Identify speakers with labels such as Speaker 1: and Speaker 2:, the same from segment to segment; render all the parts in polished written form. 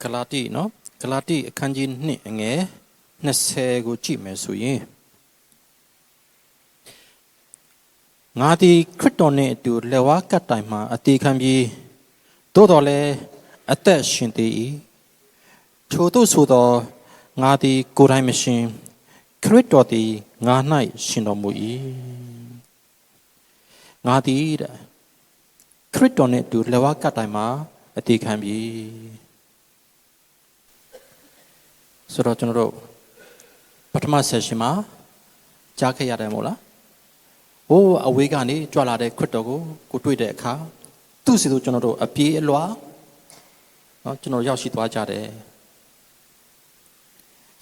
Speaker 1: ဂလာတိနော်ဂလာတိအခန်းကြီး2အငယ်20ကိုကြည့်မယ်ဆိုရင်ငါသည်ခရစ်တော်နှင့်အတူလက်ဝါးကပ်တိုင်မှာအသေးခံပြီးသို့တော်လည်းအသက်ရှင်သေး၏ထို့သို့ဆိုသောငါသည်ကိုယ်တိုင်မရှင်ခရစ်တော်သည်ငါ၌ရှင်တော်မူ၏ငါသည်ခရစ်တော်နှင့်အတူလက်ဝါးကပ်တိုင်မှာအသေးခံပြီးဆိုတော့ကျွန်တော်တို့ပထမဆက်ရှင်မှာကြားခဲ့ရတယ်မို့လားဟိုးအဝေးကနေကြွလာတဲ့ခရစ်တော်ကိုတွေ့တဲ့အခါသူ့စီတို့ကျွန်တော်တို့အပြေးအလွှာနော်ကျွန်တော်ရောက်ရှိသွားကြတယ်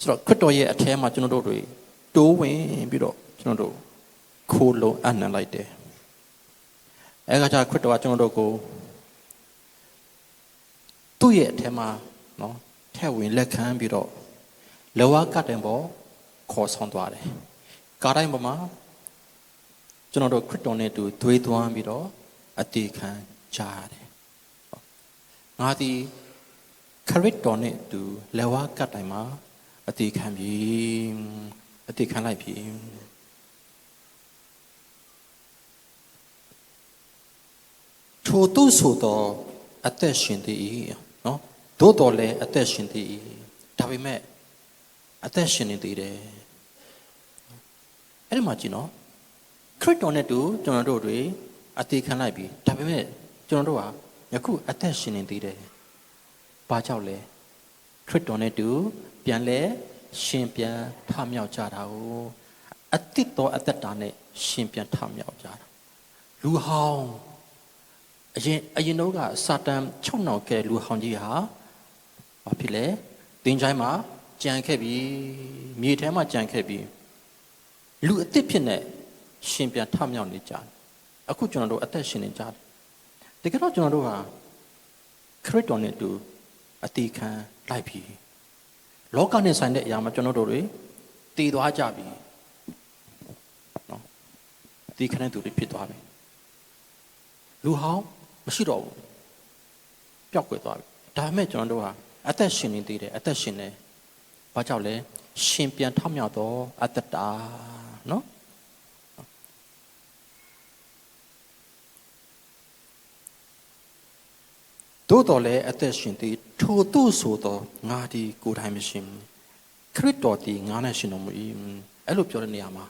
Speaker 1: ဆိုတော့ခရစ်တော်ရဲ့အထဲမှာကျွန်တော်တို့တွေတိုးဝင်ပြီးတော့ကျွန်တော်တို့ခိုးလုံအနံလိုက်တယ်အဲကကြခရစ်တော်ကကျွန်တော်တို့ကိုသူ့ရဲ့အထဲမှာနော်ထဲဝင်လက်ခံပြီးတော့လောကကတဲ့ဘောခေါ်ဆောင်သွားတယ်ကားတိုင်းပေါ်မှာကျွန်တော်တို့ခရစ်တော်နဲ့တူသွေးသွန်းပြီးတော့အတေခံကြရတယ်ငါသည်ခရစ်တော်နဲ့တူလောကကတိုင်းမှာအတေခံပြီးအတေခံလိုက်ပြီထို့သူဆိုတော့အသက်ရှင်သေး၏နော်သို့တော်လည်းအသက်ရှင်သေး၏ဒါပေမဲ့အသက်ရှင်နေသေးတယ်အဲ့ဒီမှာကြည့်နော်ခရစ်တော်နဲ့တူကျွန်တော်တို့တွေအသေးခံလိုက်ပြီဒါပေမဲ့ကျွန်တော်တို့ကယခုအသက်ရှင်နေသေးတယ်ဘာကြောင့်လဲခရစ်တော်နဲ့တူပြန်လဲရှင်ပြန်ထမြောက်ကြတာကိုအသစ်တော်အသက်တာနဲ့ရှင်ပြန်ထမြောက်ကြတာလူဟောင်းအရင်တော့ကစာတန်6နောက်ကဲလူဟောင်းကြီးဟာဘာဖြစ်လဲသင်္ချိုင်းမှာကြံခဲ့ပြီမြေထဲမှာကြံခဲ့ပြီလူအသစ်ဖြစ်နေရှင်ပြန်ထမြောက်နေကြတယ်အခုကျွန်တော်တို့အသက်ရှင်နေကြတယ်တကယ်တော့ကျွန်တော်တို့ဟာခရစ်တော်နဲ့တူအသေးခံလိုက်ပြီလောကနဲ့ဆိုင်တဲ့အရာမှာကျွန်တော်တို့တွေတည်သွားကြပြီနော်တည်ခံတဲ့သူတွေဖြစ်သွားပြီလူဟောင်းမရှိတော့ဘူးပျောက်ကွယ်သွားပြီဒါပေမဲ့ကျွန်တော်တို့ဟာအသက်ရှင်နေသေးတယ်အသက်ရှင်နေဘာကြောင့်လဲရှင်ပြန်ထမြောက်တော့အတ္တတာနော်သို့တော်လည်းအသက်ရှင်သည်ထို့သို့ဆိုတော့ငါဒီကိုယ်တိုင်မရှင်ခရစ်တော်သည်ငါနဲ့ရှင်တော်မူ၏အဲ့လိုပြောတဲ့နေရာမှာ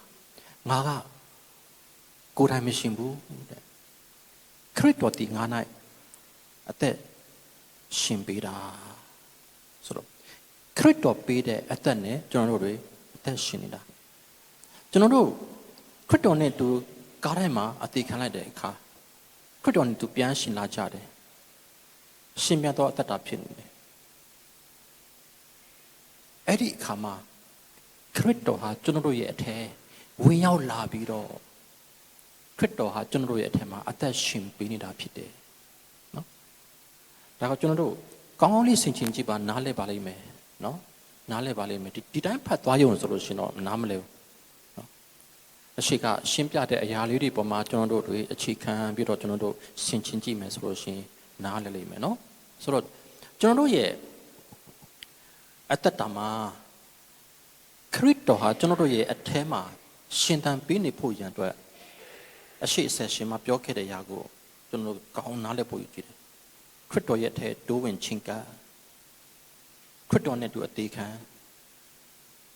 Speaker 1: ငါကကိုယ်တိုင်မရှင်ဘူးတဲ့ခရစ်တော်သည်ငါ၌အသက်ရှင်ပေးတာဆိုတော့ခရစ်တော်ပေးတဲ့အသက်နဲ့ကျွန်တော်တို့တွေအသက်ရှင်နေတာကျွန်တော်တို့ခရစ်တော်နဲ့တူကားတိုင်းမှာအသေးခံလိုက်တဲ့အခါခရစ်တော်နဲ့တူပြန်ရှင်လာကြတယ်ရှင်မြတ်သောအသက်တာဖြစ်နေတယ်အဲ့ဒီအခါမှာခရစ်တော်ဟာကျွန်တော်တို့ရဲ့အထဲဝင်ရောက်လာပြီးတော့ခရစ်တော်ဟာကျွန်တော်တို့ရဲ့အထဲမှာအသက်ရှင်ပေးနေတာဖြစ်တယ်နော်ဒါကကျွန်တော်တို့ကောင်းကောင်းလေးဆင်ခြင်ကြည့်ပါနားလည်ပါလိမ့်မယ်နော်နားလဲပါလိမ့်မယ်ဒီတိုင်းဖတ်သွားရုံဆိုလို့ရှင်တော့နားမလဲဘူးနော်အရှိကရှင်းပြတဲ့အရာလေးတွေပေါ်မှာကျွန်တော်တို့တွေအခြေခံပြီးတော့ကျွန်တော်တို့ဆင်ခြင်ကြည့်မယ်ဆိုလို့ရှင်နားလဲလိမ့်မယ်နော်ဆိုတော့ကျွန်တော်တို့ရဲ့အတ္တတာမှာခရစ်တော်ဟာကျွန်တော်တို့ရဲ့အထဲမှာရှင်သန်ပေးနေဖို့ရန်အတွက်အရှိအဆက်ရှင်မှာပြောခဲ့တဲ့အရာကိုကျွန်တော်တို့ကောင်းနားလဲပို့ယူကြည့်တယ်ခရစ်တော်ရဲ့အထဲတိုးဝင်ချင်းကခရစ်တော်နဲ့တူအသေးခံ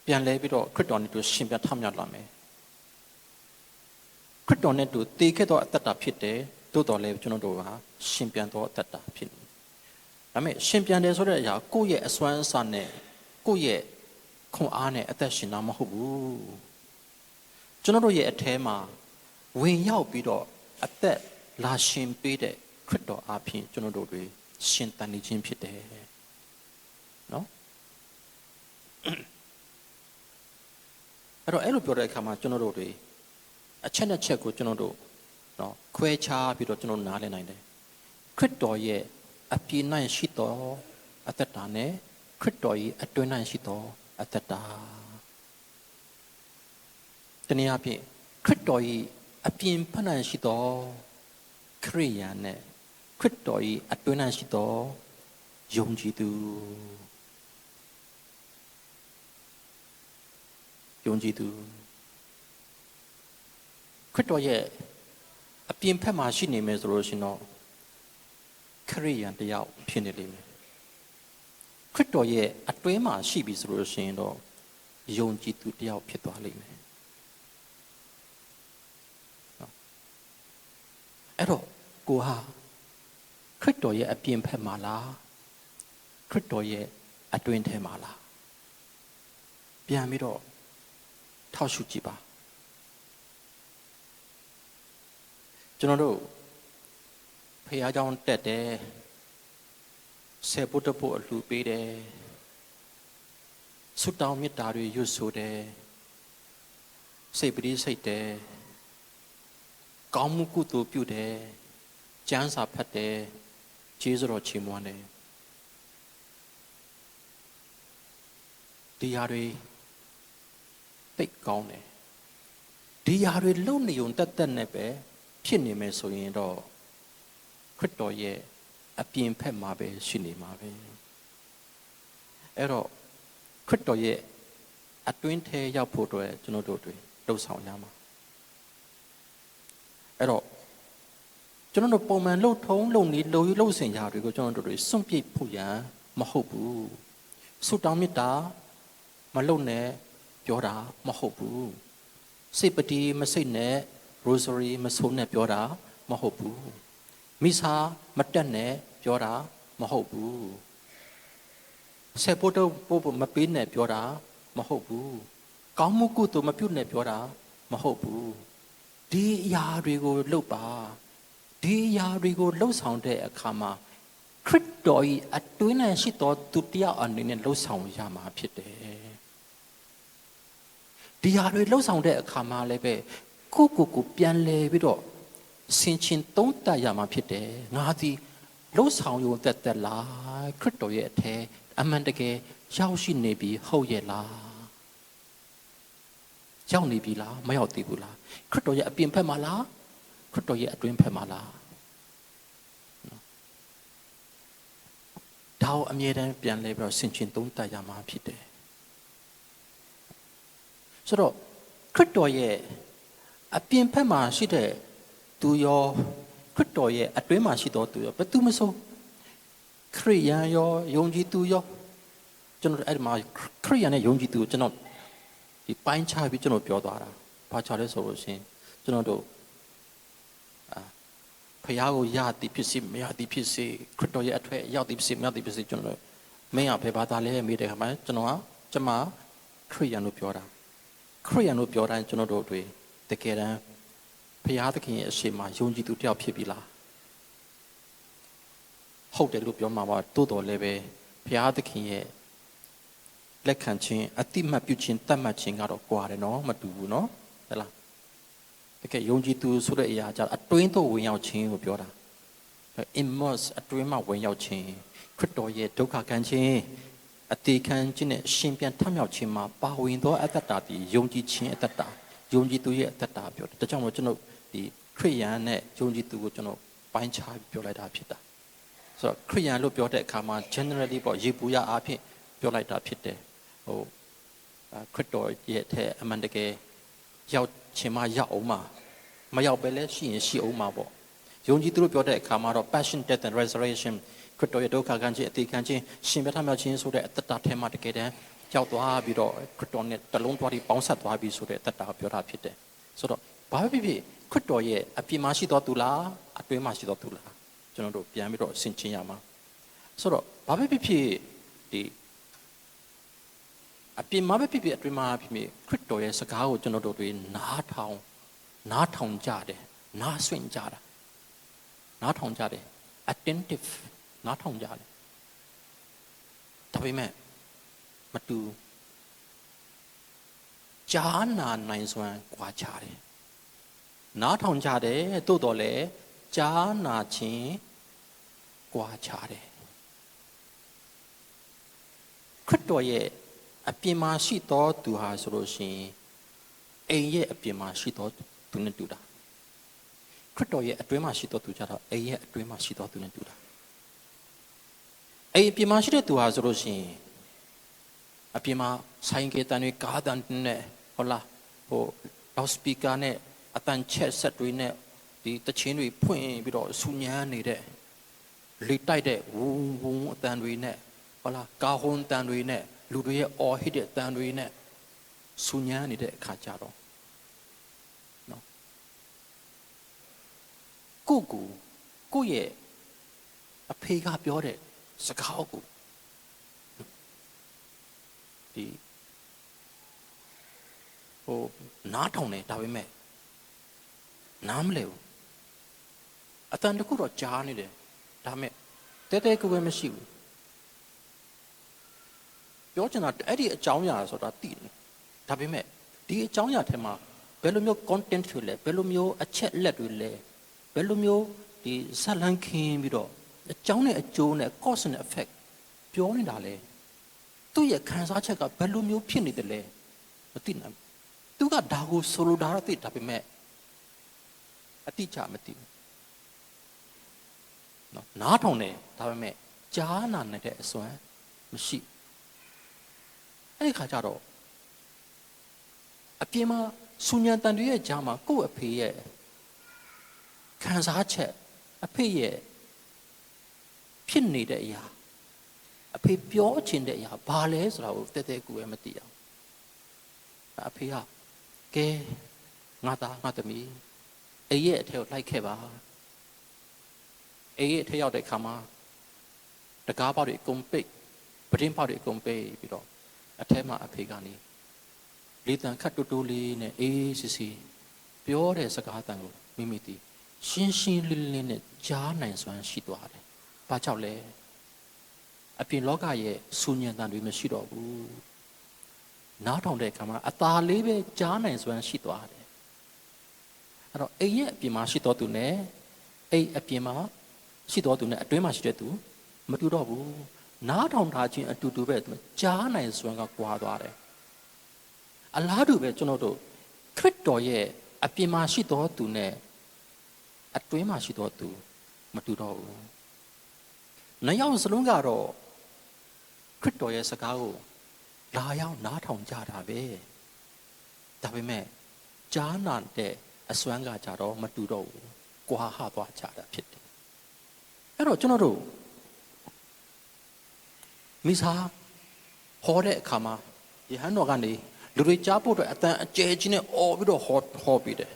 Speaker 1: ပြန်လဲပြီးတော့ခရစ်တော်နဲ့တူရှင်ပြန်ထမြောက်လာမယ်ခရစ်တော်နဲ့တူတည်ခဲ့သောအသက်တာဖြစ်တယ်သို့တော်လည်းကျွန်တော်တို့ဟာရှင်ပြန်သောအသက်တာဖြစ်တယ်ဒါပေမဲ့ရှင်ပြန်တယ်ဆိုတဲ့အရာကိုယ့်ရဲ့အစွမ်းအစနဲ့ကိုယ့်ရဲ့ခွန်အားနဲ့အသက်ရှင်တာမဟုတ်ဘူးကျွန်တော်တို့ရဲ့အထဲမှာဝင်ရောက်ပြီးတော့အသက်လာရှင်ပေးတဲ့ခရစ်တော်အားဖြင့်ကျွန်တော်တို့တွေရှင်တန်နေခြင်းဖြစ်တယ်နော်အဲ့လိုပြောတဲ့အခါမှာကျွန်တော်တို့တွေအချက်နဲ့ချက်ကိုကျွန်တော်တို့နော်ခွဲခြားပြီးတော့ကျွန်တော်နားလည်နိုင်တယ်ခရစ်တော်ရဲ့အပြည့်၌ရှိသောအသက်တာနဲ့ခရစ်တော်ရဲ့အတွင်း၌ရှိသောအသက်တာတနည်းအားဖြင့်ခရစ်တော်ရဲ့အပြင်းဖန်၌ရှိသောခရိယာနဲ့ခရစ်တော်ရဲ့အတွင်း၌ရှိသော ယုံကြည်သူယုံကြည်သူခရစ်တော်ရဲ့အပြင်ဖက်မှာရှိနေမယ်ဆိုလို့ရှင်တော့ခရိယန်တယောက်ဖြစ်နေလိမ့်မယ်ခရစ်တော်ရဲ့အတွင်းမှာရှိပြီဆိုလို့ရှင်တော့ယုံကြည်သူတယောက်ဖြစ်သွားလိမ့်မယ်အဲ့တော့ကိုဟာခရစ်တော်ရဲ့အပြင်ဖက်မှာလားခရစ်တော်ရဲ့အတွင်းထဲမှာလားပြန်ပြီးတော့ထောက်ရှုကြည့်ပါကျွန်တော်တို့ဖခင်เจ้าတက်တယ်ဆေပုတ္တဖို့အလှူပေးတယ်ဆုတောင်းမေတ္တာတွေရွတ်ဆိုတယ်စိတ်ပရိစိတ်တယ်ကောင်းမှုကုသိုလ်ပြုတယ်ကျမ်းစာဖတ်တယ်ကျေးဇူးတော်ချီးမွမ်းတယ်ဒီຢာတွေသိကောင်းတယ်ဒီຢာတွေလုံနေုံတက်တက်နဲ့ပဲဖြစ်နေမယ်ဆိုရင်တော့ခရစ်တော်ရဲ့အပြင်ဖက်မှာပဲရှိနေမှာပဲအဲ့တော့ခရစ်တော်ရဲ့အတွင်းထဲရောက်ဖို့အတွက်ကျွန်တော်တို့တွေလှုပ်ဆောင်ရမှာအဲ့တော့ကျွန်တော်တို့ပုံမှန်လှုပ်ထုံးလှုပ်နေလှုပ်စင်ကြတွေကိုကျွန်တော်တို့တွေစွန့်ပစ်ဖို့ရန်မဟုတ်ဘူးဆုတောင်းမေတ္တာမလှုပ်နဲ့ပြောတာမဟုတ်ဘူးစိတ်ပတိမစိတ်နဲ့ rosary မဆိုးနဲ့ပြောတာမဟုတ်ဘူးမိစာမတက်နဲ့ပြောတာမဟုတ်ဘူးဆေပိုတိုပို့မပေးနဲ့ပြောတာမဟုတ်ဘူးကောင်းမှုကုသိုလ်မပြုတ်နဲ့ပြောတာမဟုတ်ဘူးဒီအရာတွေကိုလုပ်ပါဒီအရာတွေကိုလှုပ်ဆောင်တဲ့အခါမှာခရစ်တော်၏အတွင်း၌ရှိသောသူတယောက်အနေနဲ့လှုပ်ဆောင်ရမှာဖြစ်တယ်ဒီဟာတွေလှုပ်ဆောင်တဲ့အခါမှာလည်းပဲကိုပြန်လဲပြီးတော့ဆင်ခြင်သုံးသပ်ရမှာဖြစ်တယ်ငါသည်လှုပ်ဆောင်ရုံတက်လားခရစ်တော်ရဲ့အထဲအမှန်တကယ်ရောက်ရှိနေပြီဟုတ်ရဲ့လားရောက်နေပြီလားမရောက်သေးဘူးလားခရစ်တော်ရဲ့အပြင်ဖက်မှာလားခရစ်တော်ရဲ့အတွင်းဖက်မှာလားဒါကိုအမြဲတမ်းပြန်လဲပြီးတော့ဆင်ခြင်သုံးသပ်ရမှာဖြစ်တယ်ဆိုတော့ခရစ်တော်ရဲ့အပြင်ဖက်မှာရှိတဲ့သူရောခရစ်တော်ရဲ့အတွင်းမှာရှိတော်သူရောဘယ်သူမဆိုခရိယန်ရောယုံကြည်သူရောကျွန်တော်အဲ့ဒီမှာခရိယန်နဲ့ယုံကြည်သူကျွန်တော်ဒီပိုင်းခြားပြီးကျွန်တော်ပြောသွားတာဘာချလဲဆိုလို့ရှိရင်ကျွန်တော်တို့ဖခင်ကိုယသည်ဖြစ်စီမယသည်ဖြစ်စီခရစ်တော်ရဲ့အထွတ်ရောက်သည်ဖြစ်စီမရောက်သည်ဖြစ်စီကျွန်တော်မင်းကဘယ်ဘာသာလဲမေးတဲ့အခါမှာကျွန်တော်ကကျမခရိယန်လို့ပြောတာခရိယန်လို့ပြောတိုင်းကျွန်တော်တို့တွေတကယ်တမ်းဘုရားသခင်ရဲ့အရှိန်မှာယုံကြည်သူတယောက်ဖြစ်ပြီလားဟုတ်တယ်လို့ပြောမှာပါတိုးတော်လည်းပဲဘုရားသခင်ရဲ့လက်ခံခြင်းအတိမတ်ပြုခြင်းတတ်မှတ်ခြင်းကတော့ကွာတယ်နော်မတူဘူးနော်ဟုတ်လားတကယ်ယုံကြည်သူဆိုတဲ့အရာကြအတွင်းသို့ဝင်ရောက်ခြင်းကိုပြောတာ immerse အတွင်းမှာဝင်ရောက်ခြင်းခရစ်တော်ရဲ့ဒုက္ခခံခြင်းအသေးခံခြင်းနဲ့ရှင်ပြန်ထမြောက်ခြင်းမှာပါဝင်သောအတ္တတာဒီယုံကြည်ခြင်းအတ္တတာယုံကြည်သူရဲ့အတ္တတာပြောတယ်ဒါကြောင့်မို့ကျွန်တော်ဒီခရိယန်နဲ့ယုံကြည်သူကိုကျွန်တော်ပိုင်းခြားပြောလိုက်တာဖြစ်တာဆိုတော့ခရိယန်လို့ပြောတဲ့အခါမှာ generally ပေါ့ရေပူရအားဖြင့်ပြောလိုက်တာဖြစ်တယ်ဟိုခရစ်တော်ရဲ့အထက်အမှန်တကယ်ရောက်ခြင်းမရောက်အောင်မရောက်ပဲလဲရှိရင်ရှိအောင်မှာပေါ့ယုံကြည်သူတို့ပြောတဲ့အခါမှာတော့ passion death and resurrection ခရစ်တော်ရဲ့ဒုက္ခခံခြင်းအသေးခံခြင်းရှင်ပြထမြောက်ခြင်းဆိုတဲ့အတ္တတာထဲမှာတကယ်တမ်းရောက်သွားပြီးတော့ခရစ်တော်နဲ့တလုံးသွားပြီးပေါင်းဆက်သွားပြီးဆိုတဲ့အတ္တတာကိုပြောတာဖြစ်တယ်ဆိုတော့ဘာပဲဖြစ်ဖြစ်ခရစ်တော်ရဲ့အပြင်မှာရှိတော်သူလားအတွင်းမှာရှိတော်သူလားကျွန်တော်တို့ပြန်ပြီးတော့ဆင်ခြင်ရမှာဆိုတော့ဘာပဲဖြစ်ဖြစ်ဒီအပြင်မှာပဲဖြစ်ဖြစ်အတွင်းမှာဖြစ်ဖြစ်ခရစ်တော်ရဲ့စကားကိုကျွန်တော်တို့တွေနားထောင်ကြတယ်နားဆွင့်ကြတာနားထောင်ကြတယ် attentive နားထောင်ကြတယ်ဒါပေမဲ့မတူကြားနာနိုင်စွမ်းကွာခြားတယ်နားထောင်ကြတယ်သို့တော်လည်းကြားနာခြင်းကွာခြားတယ်ခရစ်တော်ရဲ့အပြင်မှာရှိတော်သူဟာဆိုလို့ရှိရင်အိမ်ရဲ့အပြင်မှာရှိတော်သူနဲ့တူတာခရစ်တော်ရဲ့အတွင်းမှာရှိတော်သူကြတော့အိမ်ရဲ့အတွင်းမှာရှိတော်သူနဲ့တူတာ အဲ့အပြင်မှာရှိတဲ့သူဟာဆိုလို့ရှိရင်အပြင်မှာဆိုင်ကတန်တွေကားတန်နဲ့ဟုတ်လားဟိုလောက်စပီကာနဲ့အတန်ချက်ဆက်တွေနဲ့ဒီတချင်းတွေဖွင့်ပြီးတော့ဆူညမ်းနေတဲ့လေတိုက်တဲ့ဝုန်းဝုန်းအတန်တွေနဲ့ဟုတ်လားကာဟွန်တန်တွေနဲ့လူတွေရဲ့အော်ဟစ်တဲ့အတန်တွေနဲ့ဆူညမ်းနေတဲ့အခါကြတော့နော်ကိုရဲ့အဖေကပြောတဲ့စကားကိုဒီဟိုနားထောင်တယ်ဒါပေမဲ့နားမလဲဘူးအတန်တခုတော့ကြားနေတယ်ဒါပေမဲ့တဲတဲကွယ်မရှိဘူးပြောချင်တာအဲ့ဒီအကြောင်းအရာဆိုတာသိတယ်ဒါပေမဲ့ဒီအကြောင်းအရာထဲမှာဘယ်လိုမျိုး content တွေလဲဘယ်လိုမျိုးအချက်လက်တွေလဲဘယ်လိုမျိုးဒီဇာတ်လမ်းခင်းပြီးတော့အကြောင်းနဲ့အကျိုးနဲ့ cause and effect ပြောနေတာလဲသူ့ရဲ့ခံစားချက်ကဘယ်လိုမျိုးဖြစ်နေတယ်လဲမသိနိုင်သူကဒါကိုဆိုလိုတာတော့သိဒါပေမဲ့အတိအကျမသိဘူးနော်နားထောင်တယ်ဒါပေမဲ့ကြားနာနေတဲ့အစွမ်းမရှိအဲ့ဒီခါကျတော့အပြင်မှာဆူညံတန်တွေရဲ့ကြားမှာကိုယ့်အဖေရဲ့ခံစားချက်အဖေရဲ့ဖြစ်နေတဲ့အရာအဖေပြောချင်တဲ့အရာဘာလဲဆိုတာကိုတဲတဲကူပဲမသိအောင်အဖေကကဲငါသားငါသမီးအိရဲ့အထက်ကိုလိုက်ခဲ့ပါအိရဲ့အထက်ရောက်တဲ့ခါမှာတကားပေါက်တွေအကုန်ပိတ်ပတင်းပေါက်တွေအကုန်ပိတ်ပြီးတော့အထက်မှာအဖေကနေလေတံခတ်တူတူလေးနဲ့အေးစစ်စစ်ပြောတဲ့စကားတန်ကိုမိမိတီရှင်းရှင်းလင်းလင်းနဲ့ကြားနိုင်စွမ်းရှိသွားတယ်။ဘာကြောင့်လဲအပြင်လောကရဲ့ဆူညံတန်တွေမရှိတော့ဘူး။နားထောင်တဲ့အခါမှာအသာလေးပဲကြားနိုင်စွမ်းရှိသွားတယ်။အဲ့တော့အိမ်ရဲ့အပြင်မှာရှိတော်သူနဲ့အိမ်အပြင်မှာရှိတော်သူနဲ့အတွင်းမှာရှိတဲ့သူမတူတော့ဘူး။နားထောင်ထားခြင်းအတူတူပဲကြားနိုင်စွမ်းကကွာသွားတယ်။အလားတူပဲကျွန်တော်တို့ခရစ်တော်ရဲ့အပြင်မှာရှိတော်သူနဲ့အတွင်းမှာရှိတော်သူမတူတော့ဘူး။နှစ်ယောက်စလုံးကတော့ခရစ်တော်ရဲ့စကားကိုလာရောက်နားထောင်ကြတာပဲ။ဒါပေမဲ့ကြားနာတဲ့အစွမ်းကကြတော့မတူတော့ဘူး။ကွာဟသွားကြတာဖြစ်တယ်။အဲ့တော့ကျွန်တော်တို့မိစားဟောတဲ့အခါမှာယဟန်တော်ကနေလူတွေကြားဖို့အတွက်အတန်အကျယ်ကြီးနဲ့အော်ပြီးတော့ဟောပြီးတယ်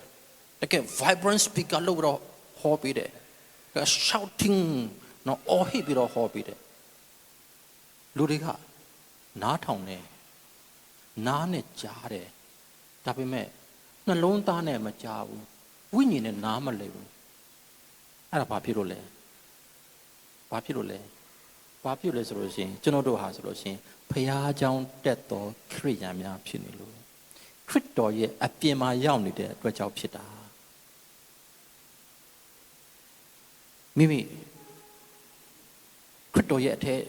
Speaker 1: တကယ် vibrant speaker လို့တော့ဟောပြီးတယ် shouting နော်အော်ဟစ်ပြီးတော့ဟောပြီးတယ်လူတွေကနားထောင်တယ်နားနဲ့ကြားတယ်ဒါပေမဲ့နှလုံးသားနဲ့မကြားဘူးဝိညာဉ်နဲ့နားမလည်ဘူးအဲ့ဒါဘာဖြစ်လို့လဲဘာဖြစ်လို့လဲဆိုလို့ရှိရင်ကျွန်တော်တို့ဟာဆိုလို့ရှိရင်ဖျားเจ้าတက်တော်ခရစ်ယာန်များဖြစ်နေလို့ခရစ်တော်ရဲ့အပြင်မှာရောက်နေတဲ့အတွက်ကြောင့်ဖြစ်တာမိမိခရစ်တော်ရဲ့အထက်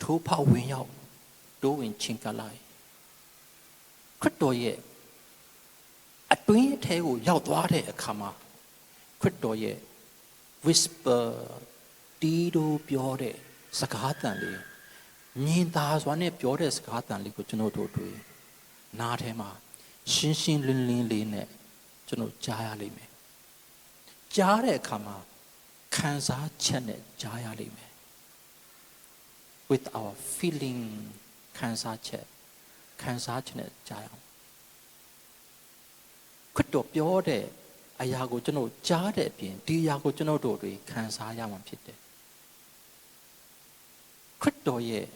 Speaker 1: ထိုးဖောက်ဝင်ရောက်တိုးဝင်ချင်းကလိုက်ခရစ်တော်ရဲ့အတွင်းအထဲကိုရောက်သွားတဲ့အခါမှာခရစ်တော်ရဲ့ whisper တီးတို့ပြောတဲ့စကားတန်လေးမြင်သာစွာနဲ့ပြောတဲ့စကားတန်လေးကိုကျွန်တော်တို့တွေ့နားထဲမှာရှင်းရှင်းလင်းလင်းလေးနဲ့ကျွန်တော်ကြားရလိမ့်မယ်ကြားတဲ့အခါမှာခံစားချက်နဲ့ကြားရလိမ့်မယ် with our feeling ခံစားချက်နဲ့ကြားရအောင်ခရစ်တော်ပြောတဲ့အရာကိုကျွန်တော်ကြားတဲ့အပြင်ဒီအရာကိုကျွန်တော်တို့တွေခံစားရမှာဖြစ်တယ်ခရစ်တော်ရဲ့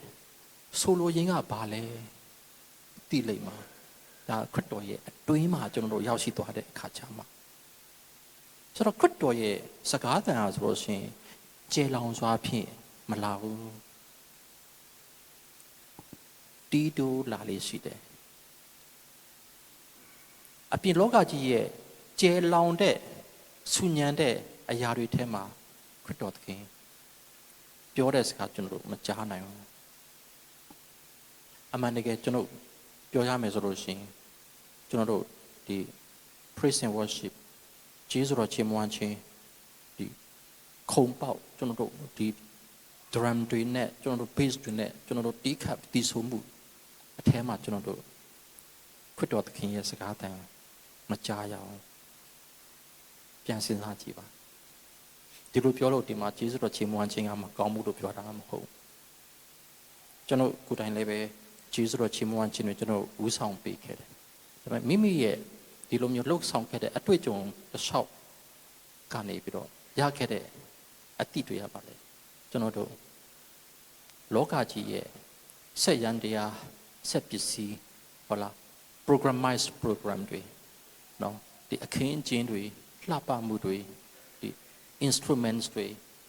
Speaker 1: ဆိုလိုရင်းကဘာလဲသိလိမ့်မှာဒါခရစ်တော်ရဲ့အတွင်းမှာကျွန်တော်တို့ရောက်ရှိသွားတဲ့အခါချမှာဆိုတော့ခရစ်တော်ရဲ့စကားသံအားဆိုလို့ရှိရင်ကျေလောင်စွာဖြင့်မလာဘူးတီးတိုးလာလေးရှိတယ်အပြင်လောကကြီးရဲ့ကျေလောင်တဲ့ဆူညံတဲ့အရာတွေထဲမှာခရစ်တော်သခင်ပြောတဲ့စကားကျွန်တော်တို့မကြားနိုင်ဘူးအမှန်တကယ်ကျွန်တော်ပြောရမယ်ဆိုလို့ရှိရင်ကျွန်တော်တို့ဒီ praise and worship ကျေးဇူးတော်ချီးမွမ်းခြင်းဒီခုံပေါက်ကျွန်တော်တို့ဒီ drum တွေနဲ့ကျွန်တော်တို့ bass တွေနဲ့ကျွန်တော်တို့တီးခတ်တီးဆိုမှုအထဲမှာကျွန်တော်တို့ခရစ်တော်သခင်ရဲ့စကားတန်မကြားရအောင်ပြန်စဉ်းစားကြည့်ပါဒီလိုပြောလို့ဒီမှာယေရှုတော်ချီးမွမ်းခြင်းကမကောင်းမှုလို့ပြောတာမဟုတ်ကျွန်တော်ကိုယ်တိုင်လည်းပဲယေရှုတော်ချီးမွမ်းခြင်းတွေကျွန်တော်ဦးဆောင်ပေးခဲ့တယ်ဒါပေမဲ့မိမိရဲ့ဒီလိုမျိုးလှုပ်ဆောင်ခဲ့တဲ့အတွေ့အကြုံတစ်လျှောက်ကနေပြီးတော့ရခဲ့တဲ့အတိတွေရပါလေကျွန်တော်တို့လောကကြီးရဲ့ဆက်ရန်တရားဆက်ပစ္စည်းဟုတ်လား programmized program တွေနော်ဒီအခင်းအကျင်းတွေလှပမှုတွေဒီ instruments တွေ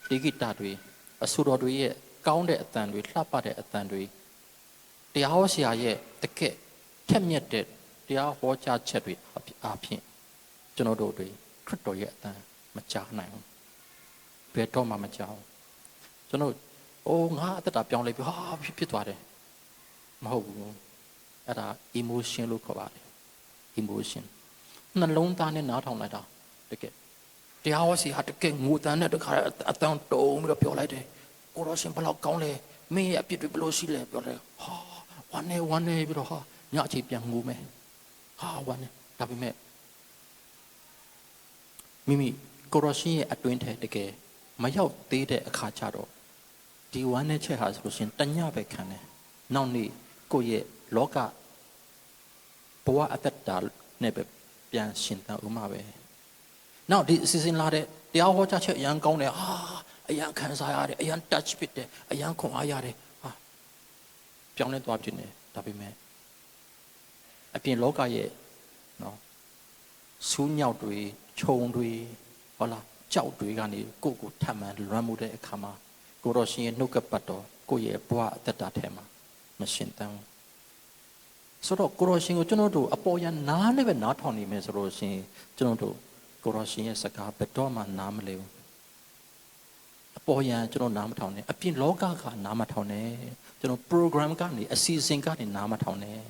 Speaker 1: ဒီဂီတာတွေအဆိုတော်တွေရဲ့ကောင်းတဲ့အသံတွေလှပတဲ့အသံတွေတရားဟောဆရာရဲ့တကယ့်ထက်မြက်တဲ့တရားဟောကြားချက်တွေအပြင်ကျွန်တော်တို့တွေခရစ်တော်ရဲ့အသံမကြားနိုင်ဘူးဘယ်တော့မှမကြားဘူးကျွန်တော်ငါအသက်တာပြောင်းလဲပြီးဖြစ်သွားတယ်မဟုတ်ဘူးအဲ့ဒါ emotion လို့ခေါ်ပါတယ် emotion နှလုံးသားနဲ့နားထောင်လိုက်တာတကယ်တရားဟောစီဟာတကယ်ငိုတန်းနဲ့တခါအတန်းတုံးပြီးတော့ပြောလိုက်တယ်ကိုရောရှင်ဘလောက်ကောင်းလဲမင်းရဲ့အပြစ်တွေဘလို့ရှိလဲပြောတယ်ဝမ်းနေပြီးတော့ညအချိန်ပြန်ငိုမယ်ဝမ်းနေဒါပေမဲ့မိမိကိုရောရှင်ရဲ့အတွင်းထဲတကယ်မရောက်သေးတဲ့အခါကျတော့ဒီဝမ်းနဲ့ချက်ဟာဆိုလို့ရှင်တညပဲခံတယ်နောက်နေ့ကိုယ့်ရဲ့လောကဘဝအသက်တာနဲ့ပဲပြန်ရှင်သန်ဥမှာပဲနောက်ဒီအစီအစဉ်လာတဲ့တရားဟောကြားချက်အရန်ကောင်းတယ်အရန်ခံစားရတယ်အရန် touch ဖြစ်တယ်အရန်ခွန်အားရတယ်ပြောင်းလဲသွားဖြစ်နေဒါပေမဲ့အပြင်လောကရဲ့နော်စူးညောက်တွေခြုံတွေဟုတ်လားကြောက်တွေကနေကိုယ့်ကိုထပ်မှန်လွမ်းမှုတဲ့အခါမှာကိုတော်ရှင်ရဲ့နှုတ်ကပတ်တော်ကိုယ့်ရဲ့ဘဝအသက်တာထဲမှာမရှင်သန်ဘူးဆိုတော့ကိုတော်ရှင်ကိုကျွန်တော်တို့အပေါ်ရနားနဲ့ပဲနားထောင်နေမယ်ဆိုလို့ရှင်ကျွန်တော်တို့ကိုတော်ရှင်ရဲ့စကားဘယ်တော့မှနားမလဲဘူးအပေါ်ရကျွန်တော်နားမထောင်နဲ့အပြင်လောကကနားမထောင်နဲ့ကျွန်တော် program ကနေအစီအစဉ်ကနေနားမထောင်နဲ့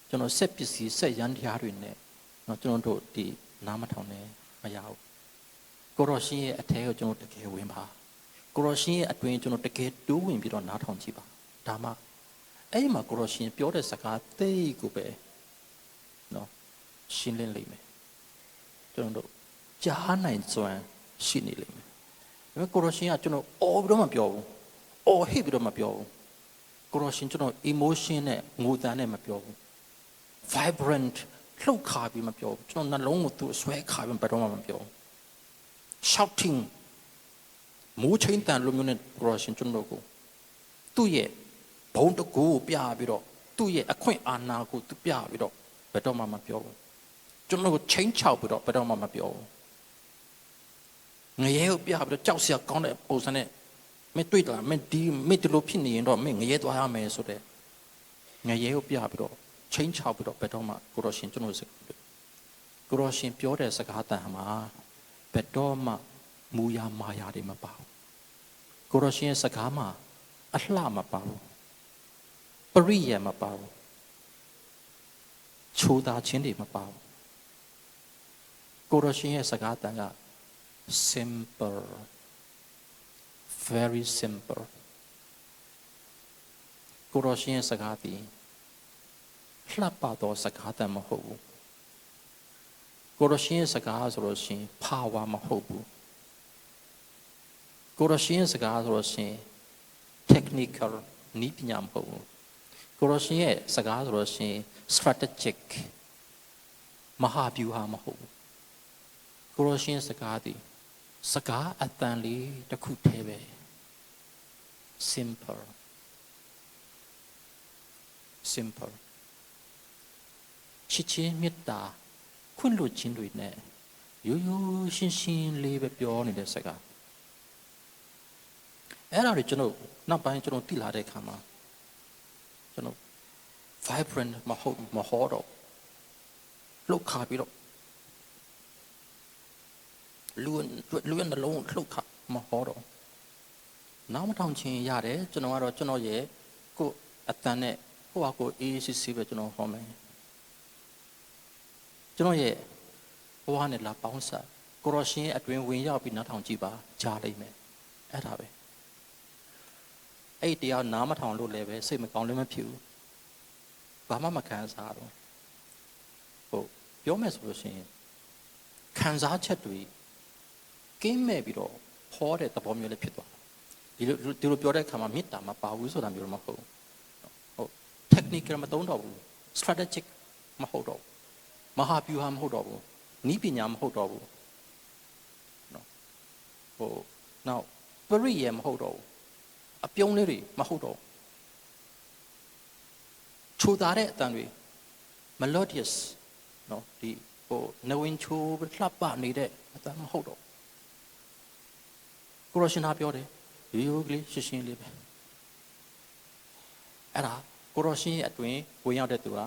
Speaker 1: ကျွန်တော်ဆက်ပစ္စည်းဆက်ရန်တရားတွေနဲ့ကျွန်တော်တို့ဒီနားမထောင်နဲ့မရဘူးကိုတော်ရှင်ရဲ့အထဲကိုကျွန်တော်တကယ်ဝင်ပါကိုတော်ရှင်ရဲ့အတွင်းကျွန်တော်တကယ်တိုးဝင်ပြီးတော့နားထောင်ကြည့်ပါဒါမှအဲ့မှာကိုတော်ရှင်ပြောတဲ့စကားသိကိုပဲနော်ရှင်းလင်းလိမ့်မယ်ကျွန်တော်တို့ကြားနိုင်စွမ်းရှိနေလိမ့်မယ်ဒါပေမဲ့ကိုတော်ရှင်ကကျွန်တော်အော်ပြီးတော့မပြောဘူးအော်ဟစ်ပြီးတော့မပြောဘူးကိုတော်ရှင်ကျွန်တော် emotion နဲ့ငိုတန်းနဲ့မပြောဘူး vibrant လှုပ်ခါပြီးမပြောဘူးကျွန်တော်နှလုံးကိုသူ့ဆွဲခါပြီးဘယ်တော့မှမပြောဘူး shouting မူးချင်းတန်လိုမျိုးနဲ့ကိုတော်ရှင်ကျွန်တော်ကိုသူ့ရဲ့ဘုံတကူပြပြီးတော့သူ့ရဲ့အခွင့်အာဏာကိုသူပြပြီးတော့ဘယ်တော့မှမပြောဘူးကျွန်တော်ကိုချင်းချောက်ပြီးတော့ဘယ်တော့မှမပြောဘူးငရဲကိုပြပြီးတော့ကြောက်စရာကောင်းတဲ့ပုံစံနဲ့မင်းတွေ့တာမင်းဒီလိုဖြစ်နေရင်တော့မင်းငရဲသွားရမယ်ဆိုတဲ့ငရဲကိုပြပြီးတော့ချင်းချောက်ပြီးတော့ဘယ်တော့မှကိုတော်ရှင်ကျွန်တော်ကိုတော်ရှင်ပြောတဲ့စကားတန်မှာဘယ်တော့မှမူရမာယာတွေမပါဘူးကိုတော်ရှင်ရဲ့စကားမှာအလှမပါဘူးပရိယေမပါဘူးချိုးသားခြင်းတွေမပါဘူးကိုရရှင်ရဲ့စကားတန်က simple very simple ကိုရရှင်ရဲ့စကားသည်လှပသောစကားတန်မဟုတ်ဘူးကိုရရှင်ရဲ့စကားဆိုလို့ရှိရင် power မဟုတ်ဘူးကိုရရှင်ရဲ့စကားဆိုလို့ရှိရင် technical နည်းပညာမဟုတ်ဘူးကိုရရှင်ရဲ့စကားဆိုလို့ရှိရင် strategic မဟာဗျူဟာမဟုတ်ဘူးကိုရရှင်စကားသည်စကားအတန်လေးတစ်ခုတည်းပဲ simple ချစ်ချင်းမေတ္တာခွင့်လွှတ်ခြင်းတွေနဲ့ရိုးရိုးရှင်းရှင်းလေးပဲပြောနေတဲ့စကားအဲ့ဒါတွေကျွန်တော်နောက်ပိုင်းကျွန်တော်သိလာတဲ့အခါမှာကျွန်တော် vibrant မဟောတော့လှုပ်ခါပြီးတော့လူရနှလုံးလှုပ်ခါမဟောတော့နောက်မထောင်ချင်းရတယ်ကျွန်တော်ကတော့ကျွန်တော်ရဲ့ကိုယ်အတန်နဲ့ကိုယ့်ဟာကိုယ်အေးစစ်စစ်ပဲကျွန်တော်ဟောမယ်ကျွန်တော်ရဲ့ဘဝနဲ့လာပေါင်းစားကိုရရှင်ရဲ့အတွင်ဝင်ရောက်ပြီးနောက်ထောင်ကြည့်ပါကြားလိမ့်မယ်အဲ့ဒါပဲ အဲ့တရားနားမထောင်လို့လည်းပဲစိတ်မကောင်းလည်းမဖြစ်ဘူးဘာမှမခံစားတော့ဟုတ်ပြောမယ်ဆိုလို့ရှိရင်ခံစားချက်တွေကင်းမဲ့ပြီးတော့ဟောတဲ့သဘောမျိုးလည်းဖြစ်သွားဒီလိုပြောတဲ့အခါမှာမေတ္တာမပါဘူးဆိုတာမျိုးမဟုတ်ဘူးဟုတ် technical မသုံးတော့ဘူး strategic မဟုတ်တော့မဟာဗျူဟာမဟုတ်တော့ဘူးနီးပညာမဟုတ်တော့ဘူးနော်ဟိုနောက်ပရိယေမဟုတ်တော့ဘူးအပြုံးလေးတွေမဟုတ်တော့ချိုးသားတဲ့အတန်တွေ melodious နော်ဒီဟိုနဝင်းချိုးလှပနေတဲ့အတန်မဟုတ်တော့ကိုရရှင်ဟာပြောတယ်ရိုးကလေးရှင်းရှင်းလေးပဲအဲ့ဒါကိုရရှင်ရဲ့အတွင်ဝင်ရောက်တဲ့သူက